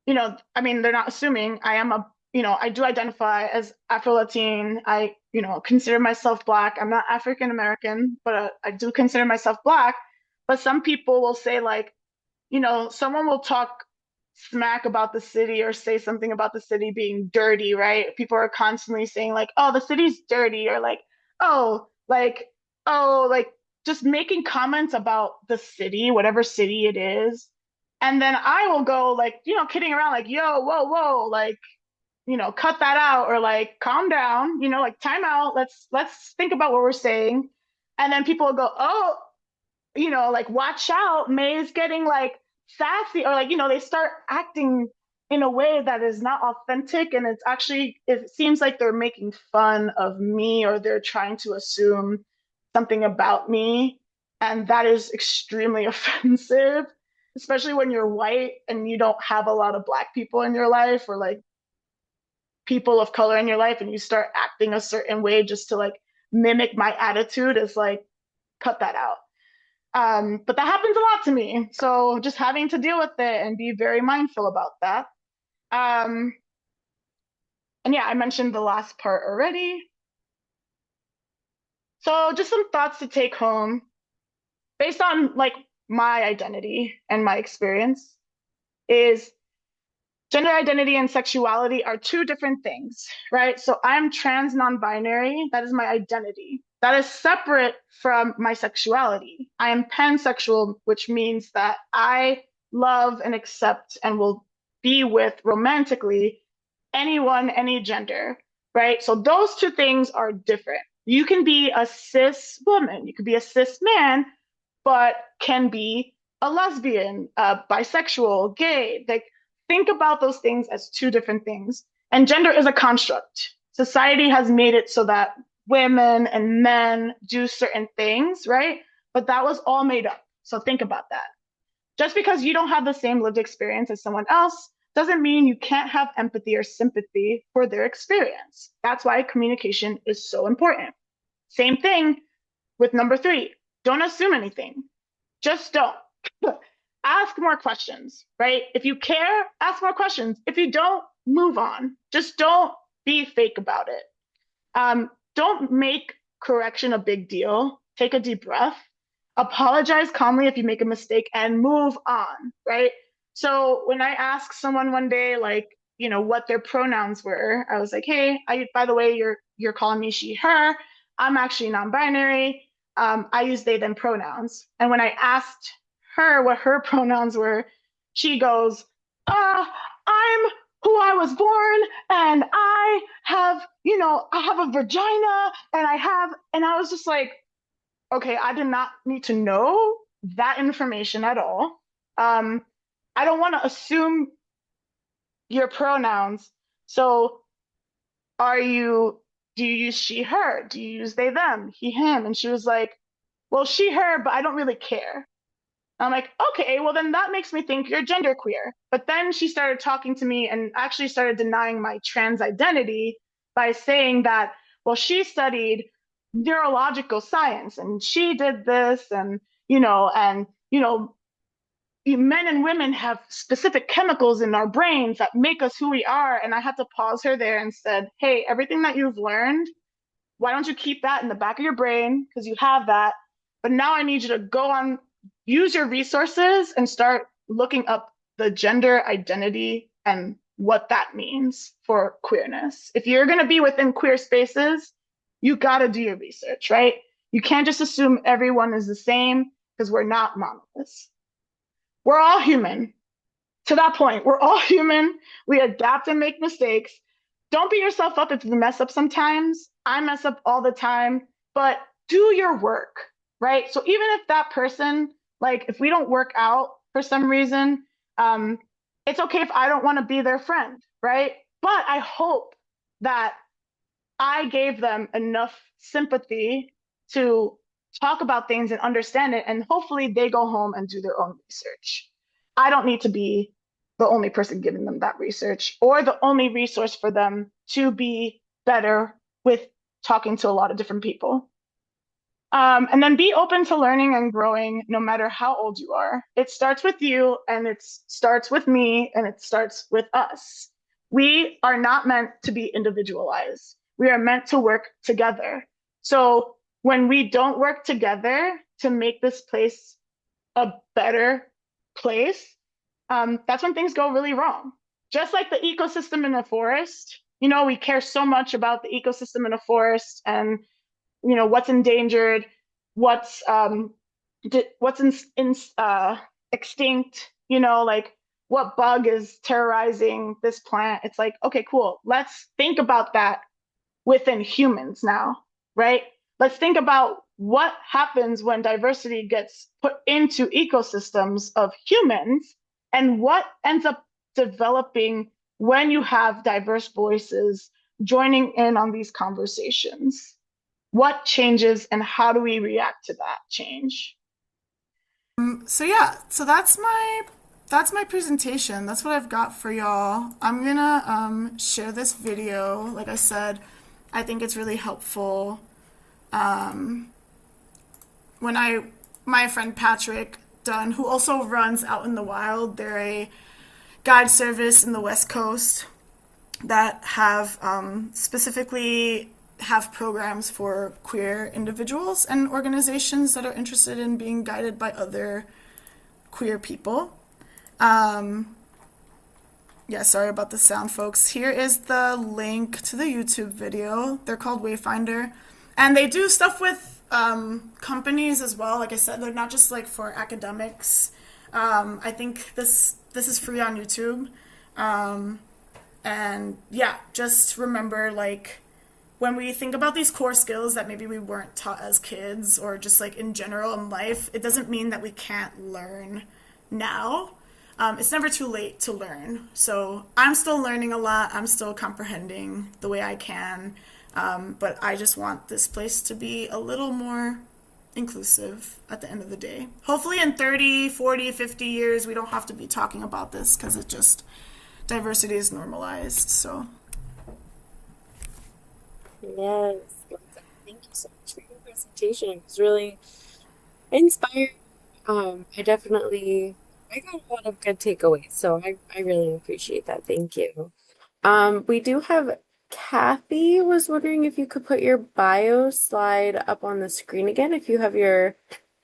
I mean, they're not assuming I am I do identify as Afro-Latin. I, consider myself Black. I'm not African American, but I do consider myself Black. But some people will say like, someone will talk smack about the city or say something about the city being dirty, right? People are constantly saying like, "Oh, the city's dirty," or like, "Oh, like, oh, like," just making comments about the city, whatever city it is. And then I will go like, kidding around like, "Yo, whoa, whoa, like, cut that out," or like, "Calm down, like, time out. Let's think about what we're saying." And then people will go, "Oh, like, watch out, May's getting like sassy," or like, they start acting in a way that is not authentic. And it seems like they're making fun of me, or they're trying to assume something about me. And that is extremely offensive, especially when you're white and you don't have a lot of Black people in your life, or like people of color in your life, and you start acting a certain way just to like mimic my attitude. Is like, cut that out. But that happens a lot to me. So just having to deal with it and be very mindful about that. Um, and yeah, I mentioned the last part already. So just some thoughts to take home based on like my identity and my experience is gender identity and sexuality are two different things, right? So I'm trans non-binary. That is my identity. That is separate from my sexuality. I am pansexual, which means that I love and accept and will be with romantically anyone, any gender, right? So those two things are different. You can be a cis woman, you could be a cis man, but can be a lesbian, bisexual, gay. Like, think about those things as two different things. And gender is a construct. Society has made it so that women and men do certain things, right? But that was all made up. So think about that. Just because you don't have the same lived experience as someone else doesn't mean you can't have empathy or sympathy for their experience. That's why communication is so important. Same thing with number three. Don't assume anything. Just don't. Ask more questions, right? If you care, ask more questions. If you don't, move on. Just don't be fake about it. Don't make correction a big deal. Take a deep breath. Apologize calmly if you make a mistake and move on, right? So when I asked someone one day, like, what their pronouns were, I was like, "Hey, by the way, you're calling me she, her. I'm actually non-binary. I use they, them pronouns." And when I asked her what her pronouns were, she goes, I'm who I was born, and I have a vagina, and I was just like, okay, I did not need to know that information at all. I don't want to assume your pronouns. So do you use she, her? Do you use they, them, he, him? And she was like, "Well, she, her, but I don't really care." I'm like, "Okay, well then that makes me think you're genderqueer." But then she started talking to me and actually started denying my trans identity by saying that, well, she studied neurological science and she did this, and men and women have specific chemicals in our brains that make us who we are. And I had to pause her there and said, "Hey, everything that you've learned, why don't you keep that in the back of your brain, because you have that. But now I need you to go on, use your resources and start looking up the gender identity and what that means for queerness. If you're going to be within queer spaces, you got to do your research, right? You can't just assume everyone is the same, because we're not monoliths. We're all human. To that point, we're all human. We adapt and make mistakes. Don't beat yourself up if you mess up sometimes. I mess up all the time, but do your work, right? So even if that person, like, if we don't work out for some reason, it's okay if I don't want to be their friend, right? But I hope that I gave them enough sympathy to talk about things and understand it, and hopefully they go home and do their own research. I don't need to be the only person giving them that research or the only resource for them to be better with talking to a lot of different people. And then be open to learning and growing no matter how old you are. It starts with you, and it starts with me, and it starts with us. We are not meant to be individualized. We are meant to work together. So when we don't work together to make this place a better place, that's when things go really wrong. Just like the ecosystem in a forest, we care so much about the ecosystem in a forest and what's endangered, what's what's extinct, like what bug is terrorizing this plant. It's like, okay, cool. Let's think about that within humans now, right? Let's think about what happens when diversity gets put into ecosystems of humans and what ends up developing when you have diverse voices joining in on these conversations. What changes and how do we react to that change? So yeah, so that's my presentation. That's what I've got for y'all. I'm gonna share this video. Like I said, I think it's really helpful. When my friend Patrick Dunn, who also runs Out in the Wild, they're a guide service in the West Coast that have specifically have programs for queer individuals and organizations that are interested in being guided by other queer people. Yeah, sorry about the sound, folks. Here is the link to the YouTube video. They're called Wayfinder. And they do stuff with companies as well. Like I said, they're not just like for academics. I think this is free on YouTube. And yeah, just remember, like, when we think about these core skills that maybe we weren't taught as kids or just like in general in life, it doesn't mean that we can't learn now. It's never too late to learn. So I'm still learning a lot. I'm still comprehending the way I can. But I just want this place to be a little more inclusive at the end of the day. Hopefully in 30, 40, 50 years, we don't have to be talking about this because it just, diversity is normalized. So Yes, thank you so much for your presentation. It was really inspiring. I got a lot of good takeaways, so I really appreciate that. Thank you. We do have Kathy was wondering if you could put your bio slide up on the screen again, if you have your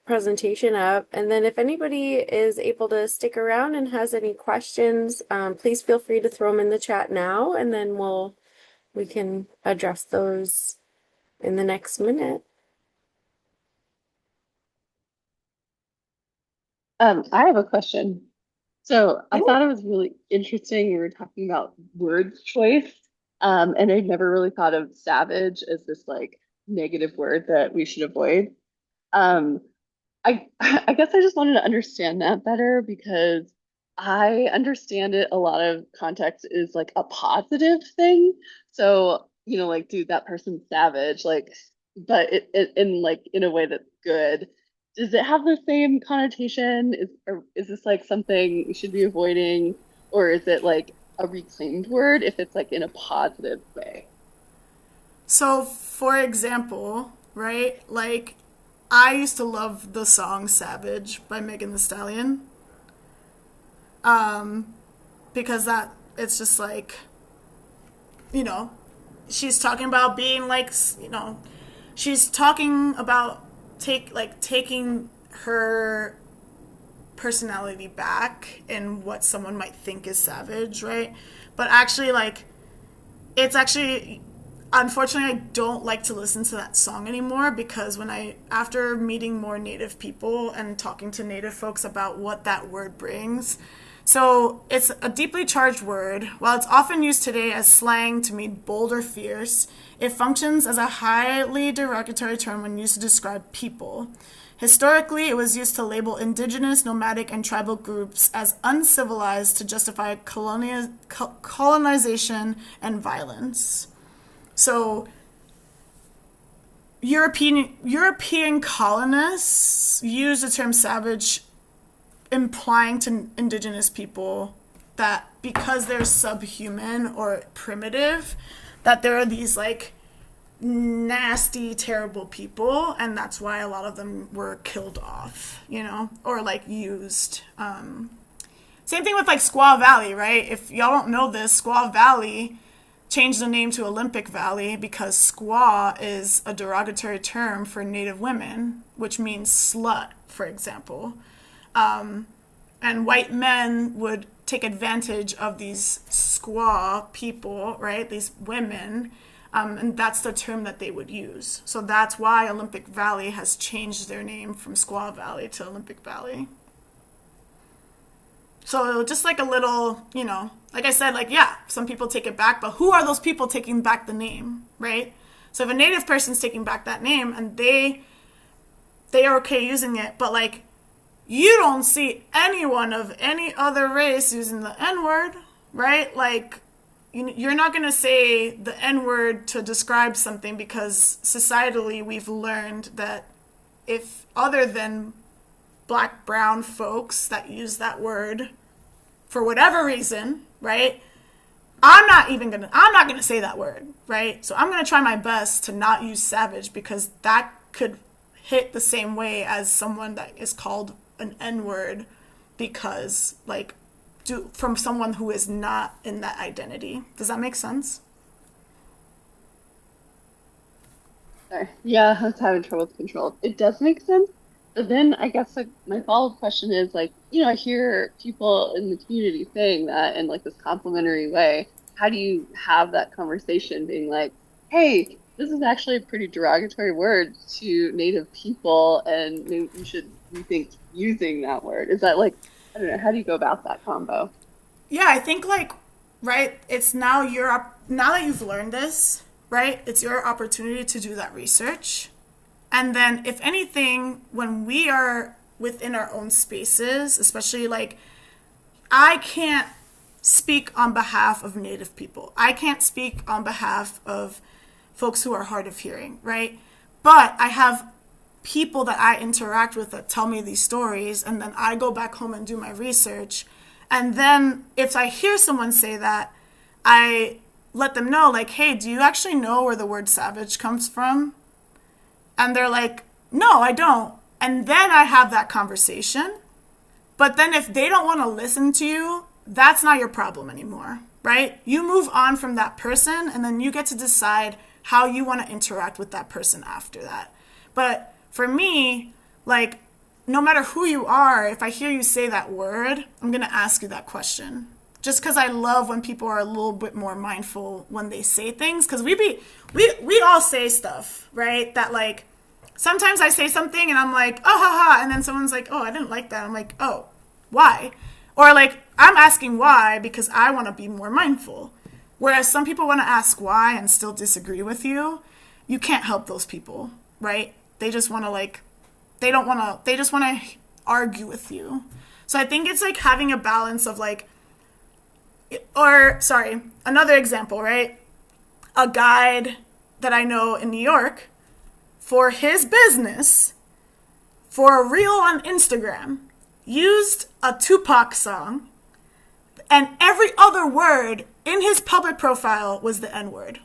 presentation up. And then if anybody is able to stick around and has any questions, please feel free to throw them in the chat now, and then we can address those in the next minute. I have a question. So I Oh, thought it was really interesting. You were talking about word choice. And I've never really thought of savage as this like negative word that we should avoid. Um, I guess I just wanted to understand that better because I understand it a lot of context is like a positive thing. So, like, dude, that person's savage, like, but it in like in a way that's good. Does it have the same connotation? Is this like something we should be avoiding, or is it like a reclaimed word if it's like in a positive way? So, for example, right, like I used to love the song Savage by Megan Thee Stallion, because that it's just like, you know, she's talking about being like, she's talking about taking her personality back and what someone might think is savage, right? But actually, like, it's actually, unfortunately, I don't like to listen to that song anymore because after meeting more Native people and talking to Native folks about what that word brings, so it's a deeply charged word. While it's often used today as slang to mean bold or fierce, it functions as a highly derogatory term when used to describe people. Historically, it was used to label indigenous, nomadic, and tribal groups as uncivilized to justify colonization and violence. So European colonists used the term savage, implying to indigenous people that because they're subhuman or primitive, that there are these like nasty, terrible people, and that's why a lot of them were killed off, or like used. Same thing with like Squaw Valley, right? If y'all don't know this, Squaw Valley changed the name to Olympic Valley because squaw is a derogatory term for Native women, which means slut, for example. and white men would take advantage of these squaw people, right? These women, and that's the term that they would use. So that's why Olympic Valley has changed their name from Squaw Valley to Olympic Valley. So just like a little, like I said, like, yeah, some people take it back, but who are those people taking back the name, right? So if a Native person's taking back that name and they are okay using it, but like, you don't see anyone of any other race using the N-word, right? Like, you're not going to say the N-word to describe something, because societally we've learned that if other than Black, brown folks that use that word for whatever reason, right? I'm not going to say that word, right? So I'm going to try my best to not use savage, because that could hit the same way as someone that is called an N-word because, like, from someone who is not in that identity. Does that make sense? Sorry. Yeah, I was having trouble with control. It does make sense. But then I guess like my follow-up question is like, I hear people in the community saying that in like this complimentary way. How do you have that conversation being like, hey, this is actually a pretty derogatory word to Native people, and maybe you should rethink using that word? Is that like, I don't know, how do you go about that combo? Yeah, I think like, right, it's now now that you've learned this, right, it's your opportunity to do that research. And then if anything, when we are within our own spaces, especially like, I can't speak on behalf of Native people. I can't speak on behalf of folks who are hard of hearing, right? But I have people that I interact with that tell me these stories, and then I go back home and do my research. And then if I hear someone say that, I let them know, like, hey, do you actually know where the word savage comes from? And they're like, no, I don't. And then I have that conversation. But then if they don't want to listen to you, that's not your problem anymore, right? You move on from that person, and then you get to decide how you want to interact with that person after that. But for me, like, no matter who you are, if I hear you say that word, I'm going to ask you that question. Just because I love when people are a little bit more mindful when they say things. Because we all say stuff, right? That like, sometimes I say something and I'm like, oh, ha, ha. And then someone's like, oh, I didn't like that. I'm like, oh, why? Or like, I'm asking why because I want to be more mindful. Whereas some people want to ask why and still disagree with you. You can't help those people, right? They just want to like, they just want to argue with you. So I think it's like having a balance of like, another example, right? A guide that I know in New York, for his business, for a reel on Instagram, used a Tupac song, and every other word in his public profile was the N-word.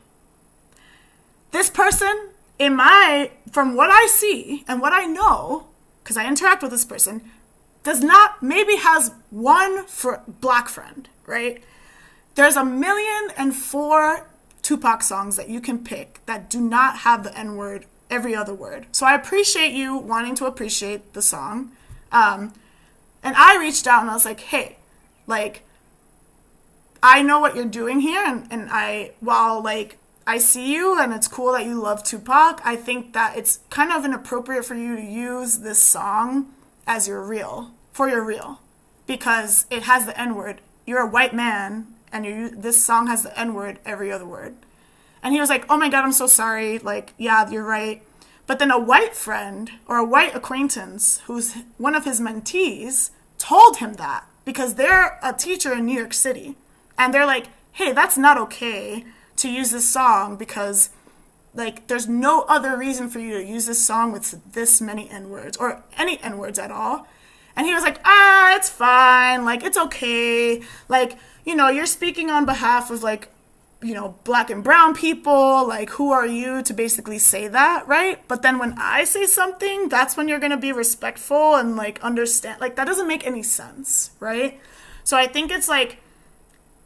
This person, from what I see and what I know, because I interact with this person, maybe has one black friend, right? There's 1,000,004 Tupac songs that you can pick that do not have the N-word every other word. So I appreciate you wanting to appreciate the song. And I reached out and I was like, hey, like, I know what you're doing here, and while like I see you and it's cool that you love Tupac, I think that it's kind of inappropriate for you to use this song as your reel, because it has the N-word. You're a white man, and this song has the N-word every other word. And he was like, oh my God, I'm so sorry. Like, yeah, you're right. But then a white friend or a white acquaintance who's one of his mentees told him that, because they're a teacher in New York City. And they're like, hey, that's not okay to use this song, because like there's no other reason for you to use this song with this many N-words or any N-words at all. And he was like, it's fine. Like, it's okay. Like, you're speaking on behalf of like, black and brown people. Like, who are you to basically say that, right? But then when I say something, that's when you're going to be respectful and like understand. Like, that doesn't make any sense, right? So I think it's like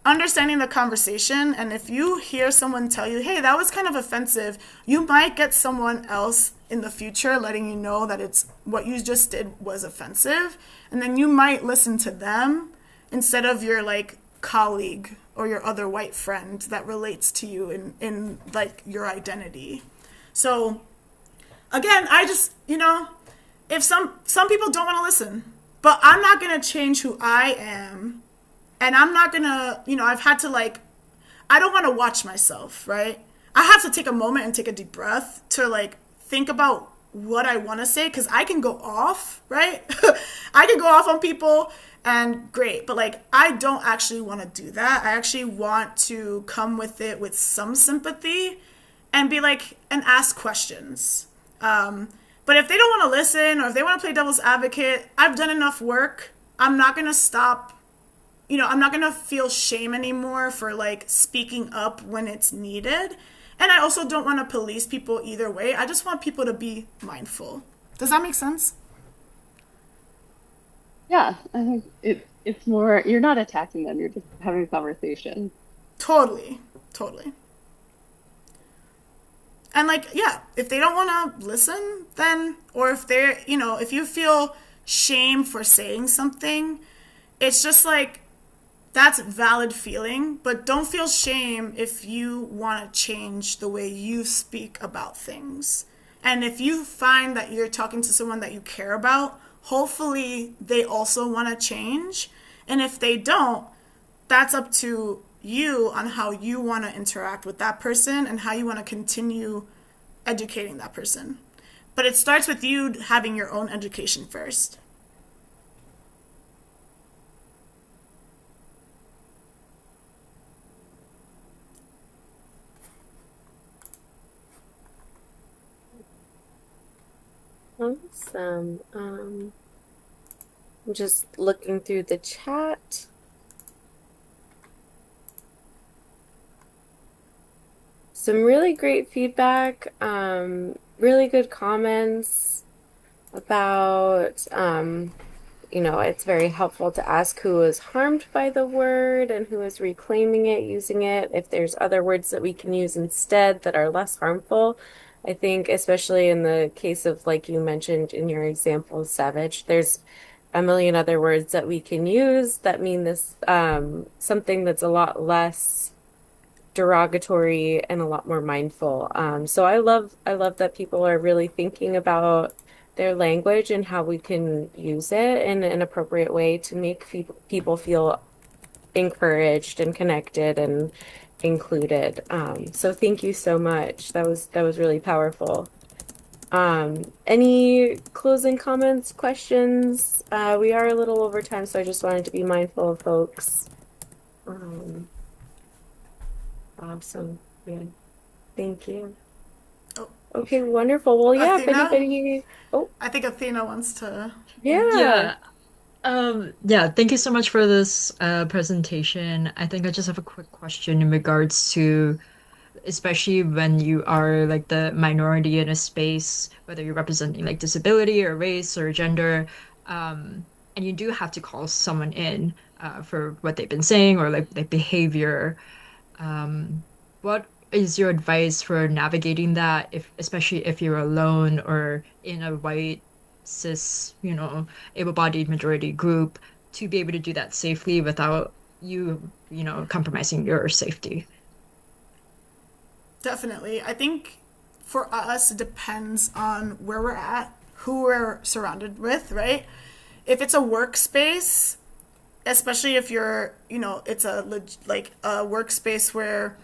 understanding the conversation. And if you hear someone tell you, hey, that was kind of offensive, you might get someone else in the future, letting you know that it's what you just did was offensive. And then you might listen to them instead of your like colleague or your other white friend that relates to you in like your identity. So again, I just, if some people don't want to listen, but I'm not going to change who I am. And I'm not going to, I've had to like, I don't want to watch myself, right? I have to take a moment and take a deep breath to like think about what I want to say, because I can go off, right? I can go off on people and great, but like I don't actually want to do that. I actually want to come with it with some sympathy and be like, and ask questions. But if they don't want to listen, or if they want to play devil's advocate, I've done enough work. I'm not going to stop. I'm not going to feel shame anymore for like speaking up when it's needed. And I also don't want to police people either way. I just want people to be mindful. Does that make sense? Yeah, I think it's more, you're not attacking them, you're just having a conversation. Totally. And like, yeah, if they don't want to listen, then, or if they're, if you feel shame for saying something, it's just like, that's valid feeling, but don't feel shame if you want to change the way you speak about things. And if you find that you're talking to someone that you care about, hopefully they also want to change. And if they don't, that's up to you on how you want to interact with that person and how you want to continue educating that person. But it starts with you having your own education first. Awesome. I'm just looking through the chat. Some really great feedback, really good comments about, it's very helpful to ask who was harmed by the word and who is reclaiming it, using it. If there's other words that we can use instead that are less harmful. I think especially in the case of, like you mentioned in your example, savage, there's a million other words that we can use that mean this, something that's a lot less derogatory and a lot more mindful. So I love that people are really thinking about their language and how we can use it in an appropriate way to make people feel encouraged and connected and included. So thank you so much. That was really powerful. Any closing comments, questions? We are a little over time, so I just wanted to be mindful of folks. Awesome. Good. Thank you. Oh, okay, wonderful. Well, yeah, if Athena? anybody... Oh, I think Athena wants to. yeah. Yeah, thank you so much for this presentation. I think I just have a quick question in regards to, especially when you are like the minority in a space, whether you're representing like disability or race or gender, and you do have to call someone in for what they've been saying or like behavior. What is your advice for navigating that, if especially if you're alone or in a white, cis, able-bodied majority group, to be able to do that safely without compromising your safety? Definitely. I think for us, it depends on where we're at, who we're surrounded with, right? If it's a workspace, especially if you're, it's a workspace where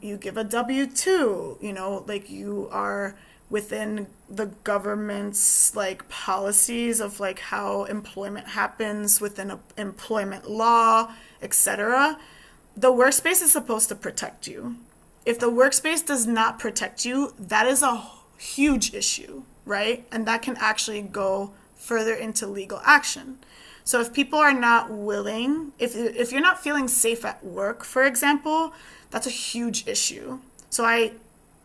you give a W-2, like you are within the government's like policies of like how employment happens within employment law, etc. The workspace is supposed to protect you. If the workspace does not protect you, that is a huge issue, right? And that can actually go further into legal action. So if people are not willing, if you're not feeling safe at work, for example, that's a huge issue. So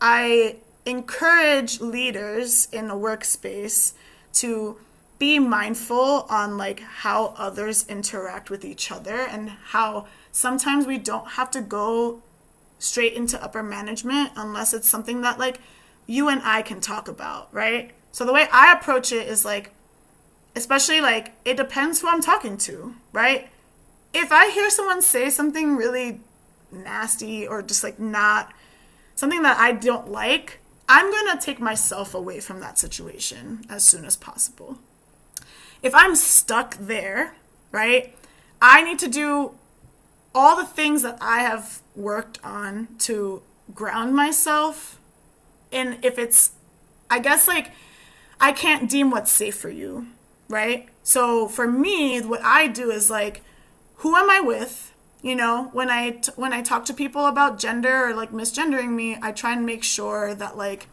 I encourage leaders in a workspace to be mindful on like how others interact with each other, and how sometimes we don't have to go straight into upper management unless it's something that like you and I can talk about, right? So the way I approach it is like, especially like, it depends who I'm talking to, right? If I hear someone say something really nasty or just like not something that I don't like, I'm going to take myself away from that situation as soon as possible. If I'm stuck there, right, I need to do all the things that I have worked on to ground myself. And if it's, I guess, like, I can't deem what's safe for you, right? So for me, what I do is like, who am I with? You know, when I talk to people about gender or like misgendering me, I try and make sure that like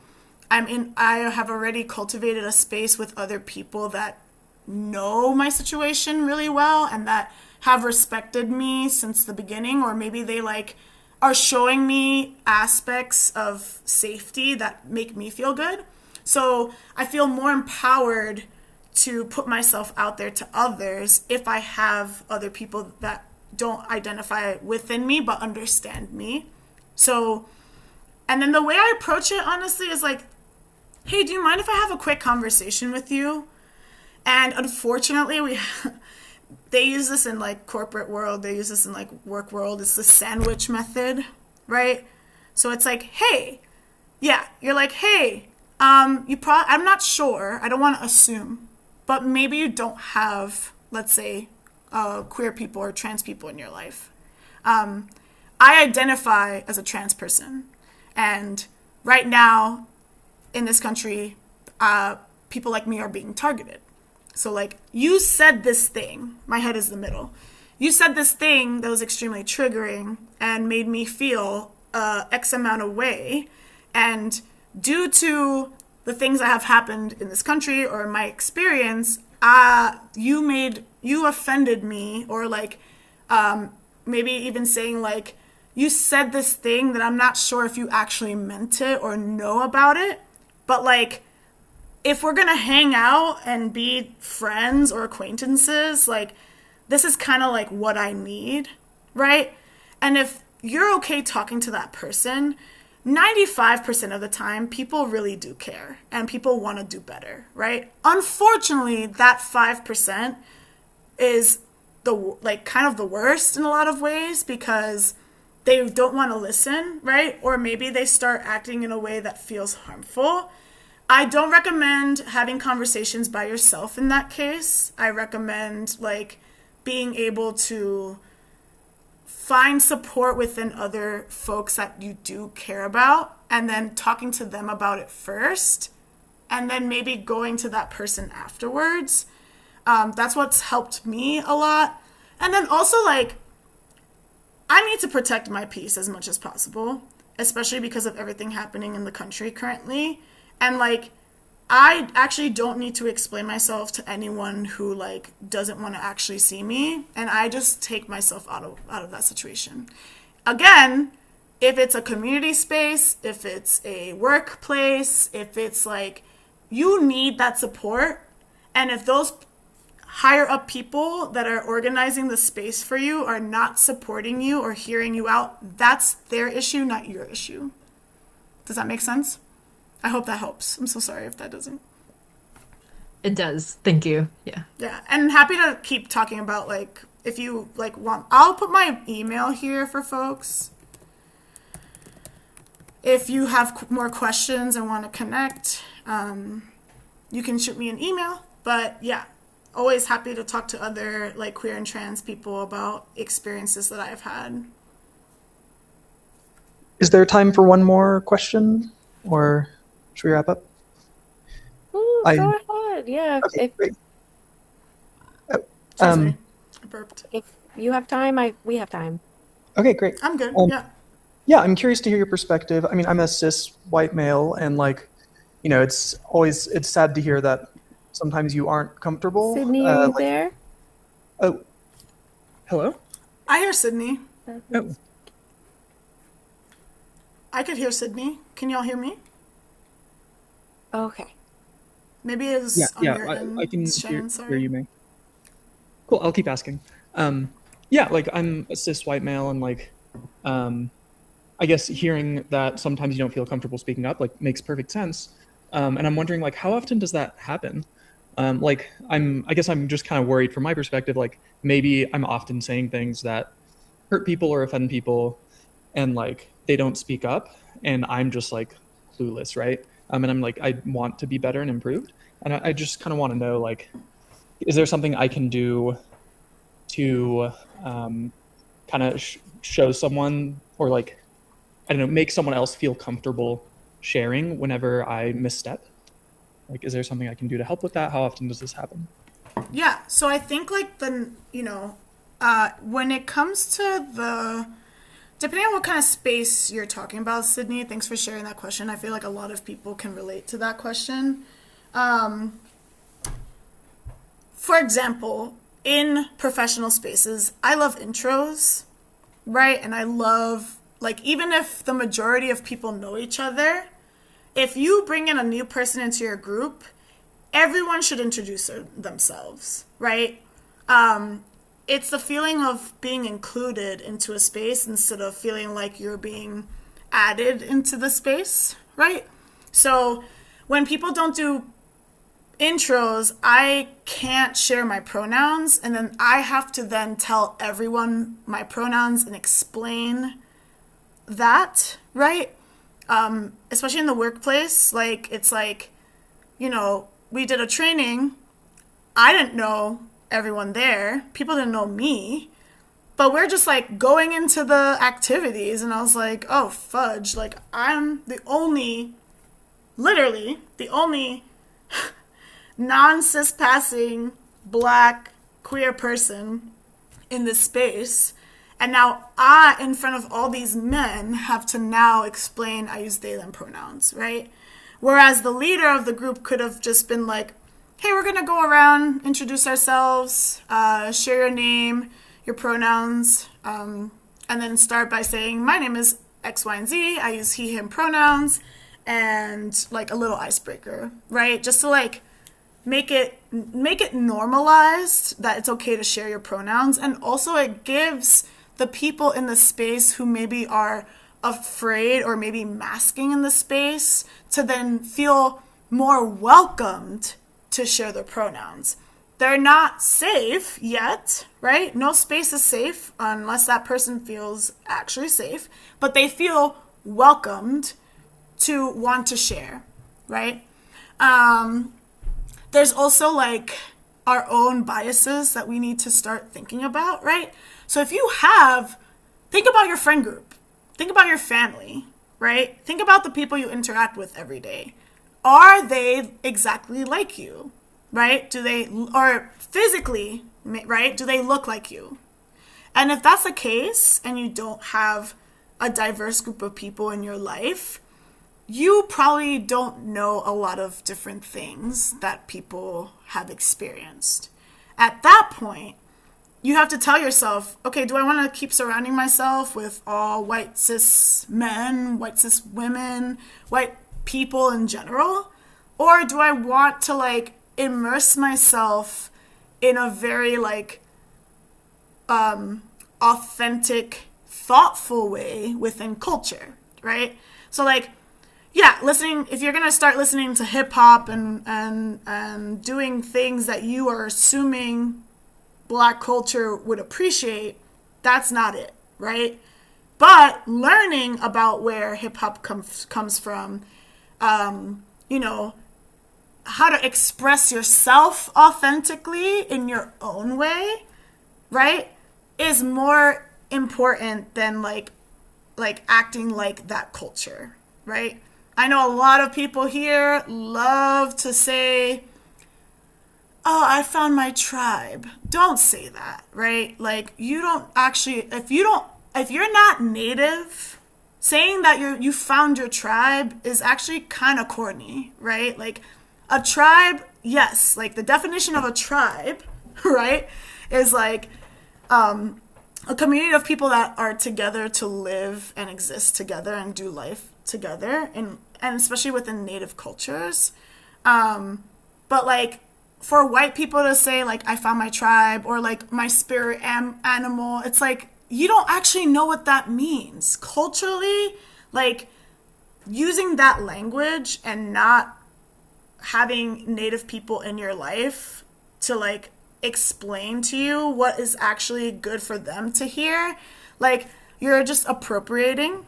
I have already cultivated a space with other people that know my situation really well and that have respected me since the beginning, or maybe they like are showing me aspects of safety that make me feel good. So I feel more empowered to put myself out there to others if I have other people that don't identify within me but understand me. So, and then the way I approach it honestly is like, hey, do you mind if I have a quick conversation with you? And unfortunately, they use this in like corporate world, they use this in like work world. It's the sandwich method, right? So it's like, hey, yeah, you're like, hey, I'm not sure, I don't want to assume, but maybe you don't have, let's say, queer people or trans people in your life. I identify as a trans person, and right now in this country, people like me are being targeted. So like, you said this thing, my head is the middle. You said this thing that was extremely triggering and made me feel X amount of way. And due to the things that have happened in this country or in my experience, you offended me, or like, maybe even saying like, you said this thing that I'm not sure if you actually meant it or know about it, but like, if we're gonna hang out and be friends or acquaintances, like, this is kind of like what I need, right? And if you're okay talking to that person, 95% of the time, people really do care and people want to do better, right? Unfortunately, that 5% is kind of the worst in a lot of ways, because they don't want to listen, right? Or maybe they start acting in a way that feels harmful. I don't recommend having conversations by yourself in that case. I recommend like being able to find support within other folks that you do care about, and then talking to them about it first, and then maybe going to that person afterwards. That's what's helped me a lot. And then also like, I need to protect my peace as much as possible, especially because of everything happening in the country currently. And like, I actually don't need to explain myself to anyone who like doesn't want to actually see me, and I just take myself out of that situation. Again, if it's a community space, if it's a workplace, if it's like, you need that support, and if those higher up people that are organizing the space for you are not supporting you or hearing you out, that's their issue, not your issue. Does that make sense? I hope that helps. I'm so sorry if that doesn't. It does. Thank you. Yeah. Yeah, and happy to keep talking about like, if you like want, I'll put my email here for folks. If you have more questions and want to connect, you can shoot me an email. But yeah, always happy to talk to other like queer and trans people about experiences that I've had. Is there time for one more question, or should we wrap up? Ooh, go ahead. Yeah. Okay, great. I burped. If you have time, we have time. Okay, great. I'm good. Yeah. Yeah, I'm curious to hear your perspective. I mean, I'm a cis white male, and like, you know, it's sad to hear that sometimes you aren't comfortable. Sydney, are you there? Oh, hello? I hear Sydney. Oh. I could hear Sydney. Can y'all hear me? Okay. Maybe it's on your end. I can Shannon, hear you, May. Cool, I'll keep asking. Yeah, like, I'm a cis white male, and like, I guess hearing that sometimes you don't feel comfortable speaking up like makes perfect sense. And I'm wondering like how often does that happen? Like I guess I'm just kind of worried from my perspective, like maybe I'm often saying things that hurt people or offend people and like they don't speak up and I'm just like clueless, right? And I'm like, I want to be better and improved. And I just kind of want to know like, is there something I can do to kind of show someone or like, I don't know, make someone else feel comfortable sharing whenever I misstep? Like, is there something I can do to help with that? How often does this happen? Yeah, so I think like when it comes to depending on what kind of space you're talking about, Sydney, thanks for sharing that question. I feel like a lot of people can relate to that question. For example, in professional spaces, I love intros, right? And I love, like, even if the majority of people know each other, if you bring in a new person into your group, everyone should introduce themselves, right? It's the feeling of being included into a space instead of feeling like you're being added into the space, right? So when people don't do intros, I can't share my pronouns, and then I have to then tell everyone my pronouns and explain that, right? Especially in the workplace, like, it's like, we did a training. I didn't know everyone there. People didn't know me. But we're just like going into the activities, and I was like, oh, fudge. Like, I'm literally the only non-cis passing black queer person in this space. And now I, in front of all these men, have to now explain I use they, them pronouns, right? Whereas the leader of the group could have just been like, hey, we're going to go around, introduce ourselves, share your name, your pronouns, and then start by saying, my name is X, Y, and Z. I use he, him pronouns, and like a little icebreaker, right? Just to like make it normalized that it's okay to share your pronouns. And also it gives the people in the space who maybe are afraid or maybe masking in the space to then feel more welcomed to share their pronouns. They're not safe yet, right? No space is safe unless that person feels actually safe, but they feel welcomed to want to share, right? There's also like our own biases that we need to start thinking about, right? So if you think about your friend group, think about your family, right? Think about the people you interact with every day. Are they exactly like you, right? Or physically, right? Do they look like you? And if that's the case, and you don't have a diverse group of people in your life, you probably don't know a lot of different things that people have experienced. At that point, you have to tell yourself, okay, do I want to keep surrounding myself with all white cis men, white cis women, white people in general? Or do I want to like immerse myself in a very like authentic, thoughtful way within culture, right? So like, yeah, if you're going to start listening to hip hop and doing things that you are assuming black culture would appreciate, that's not it, right? But learning about where hip hop comes from, how to express yourself authentically in your own way, right, is more important than like acting like that culture, right? I know a lot of people here love to say, oh, I found my tribe. Don't say that, right? Like, you don't actually, if you're not native, saying that you found your tribe is actually kind of corny, right? Like, a tribe, yes, like the definition of a tribe, right, is like a community of people that are together to live and exist together and do life together, and especially within native cultures. But like, for white people to say like I found my tribe or like my spirit animal, it's like you don't actually know what that means. Culturally, like using that language and not having Native people in your life to like explain to you what is actually good for them to hear, like you're just appropriating.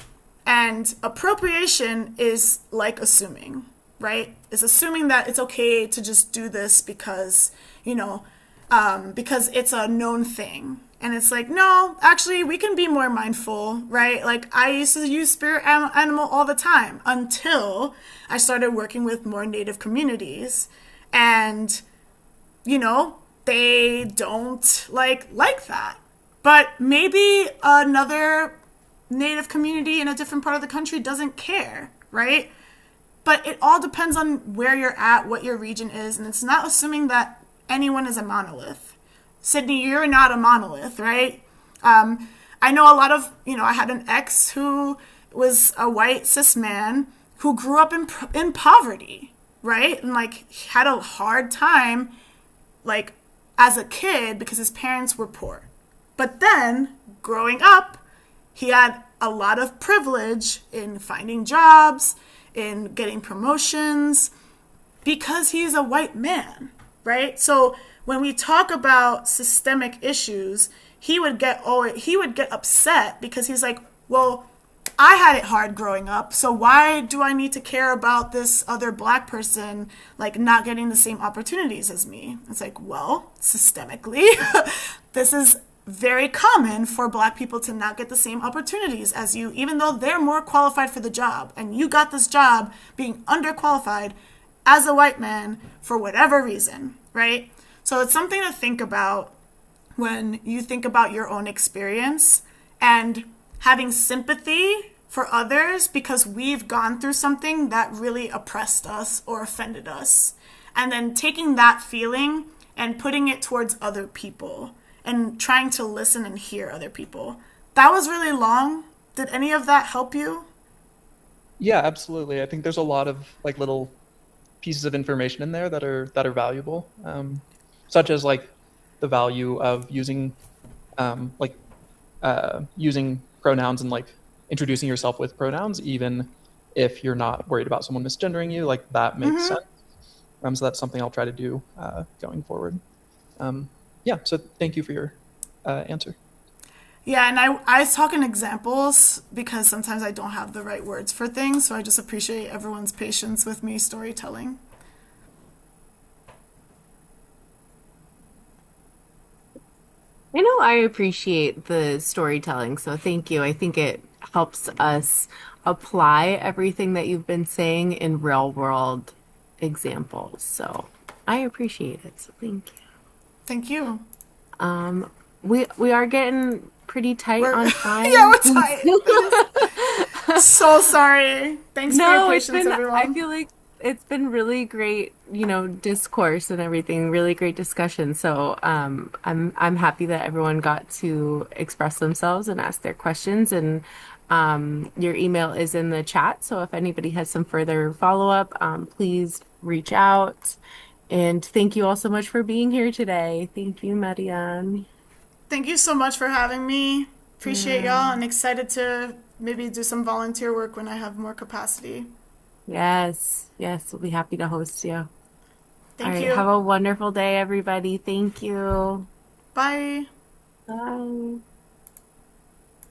And appropriation is like assuming, right? Is assuming that it's okay to just do this because, because it's a known thing. And it's like, no, actually, we can be more mindful, right? Like, I used to use spirit animal all the time until I started working with more Native communities. And, they don't like that. But maybe another Native community in a different part of the country doesn't care, right? But it all depends on where you're at, what your region is, and it's not assuming that anyone is a monolith. Sydney, you're not a monolith, right? I know a lot of, I had an ex who was a white cis man who grew up in poverty, right? And had a hard time, as a kid because his parents were poor. But then, growing up, he had a lot of privilege in finding jobs, in getting promotions, because he's a white man, right? So when we talk about systemic issues, he would get upset because he's like, well, I had it hard growing up, so why do I need to care about this other black person not getting the same opportunities as me? It's like, well, systemically, this is very common for black people to not get the same opportunities as you, even though they're more qualified for the job. And you got this job being underqualified as a white man for whatever reason, right? So it's something to think about when you think about your own experience and having sympathy for others because we've gone through something that really oppressed us or offended us. And then taking that feeling and putting it towards other people and trying to listen and hear other people. That was really long. Did any of that help you? Yeah, absolutely. I think there's a lot of little pieces of information in there that are valuable, such as the value of using using pronouns and introducing yourself with pronouns, even if you're not worried about someone misgendering you. That makes sense. So that's something I'll try to do going forward. Yeah, so thank you for your answer. Yeah, and I talk in examples because sometimes I don't have the right words for things, so I just appreciate everyone's patience with me storytelling. I know I appreciate the storytelling, so thank you. I think it helps us apply everything that you've been saying in real world examples. So I appreciate it. So thank you. Thank you. We are getting pretty tight on time. Yeah, we're tight. So sorry. Thanks for your patience, everyone. I feel like it's been really great, discourse and everything, really great discussion. So I'm happy that everyone got to express themselves and ask their questions. And your email is in the chat. So if anybody has some further follow-up, please reach out. And thank you all so much for being here today. Thank you, Marian. Thank you so much for having me. Appreciate y'all and excited to maybe do some volunteer work when I have more capacity. Yes, we'll be happy to host you. Thank you. Have a wonderful day, everybody. Thank you. Bye. Bye.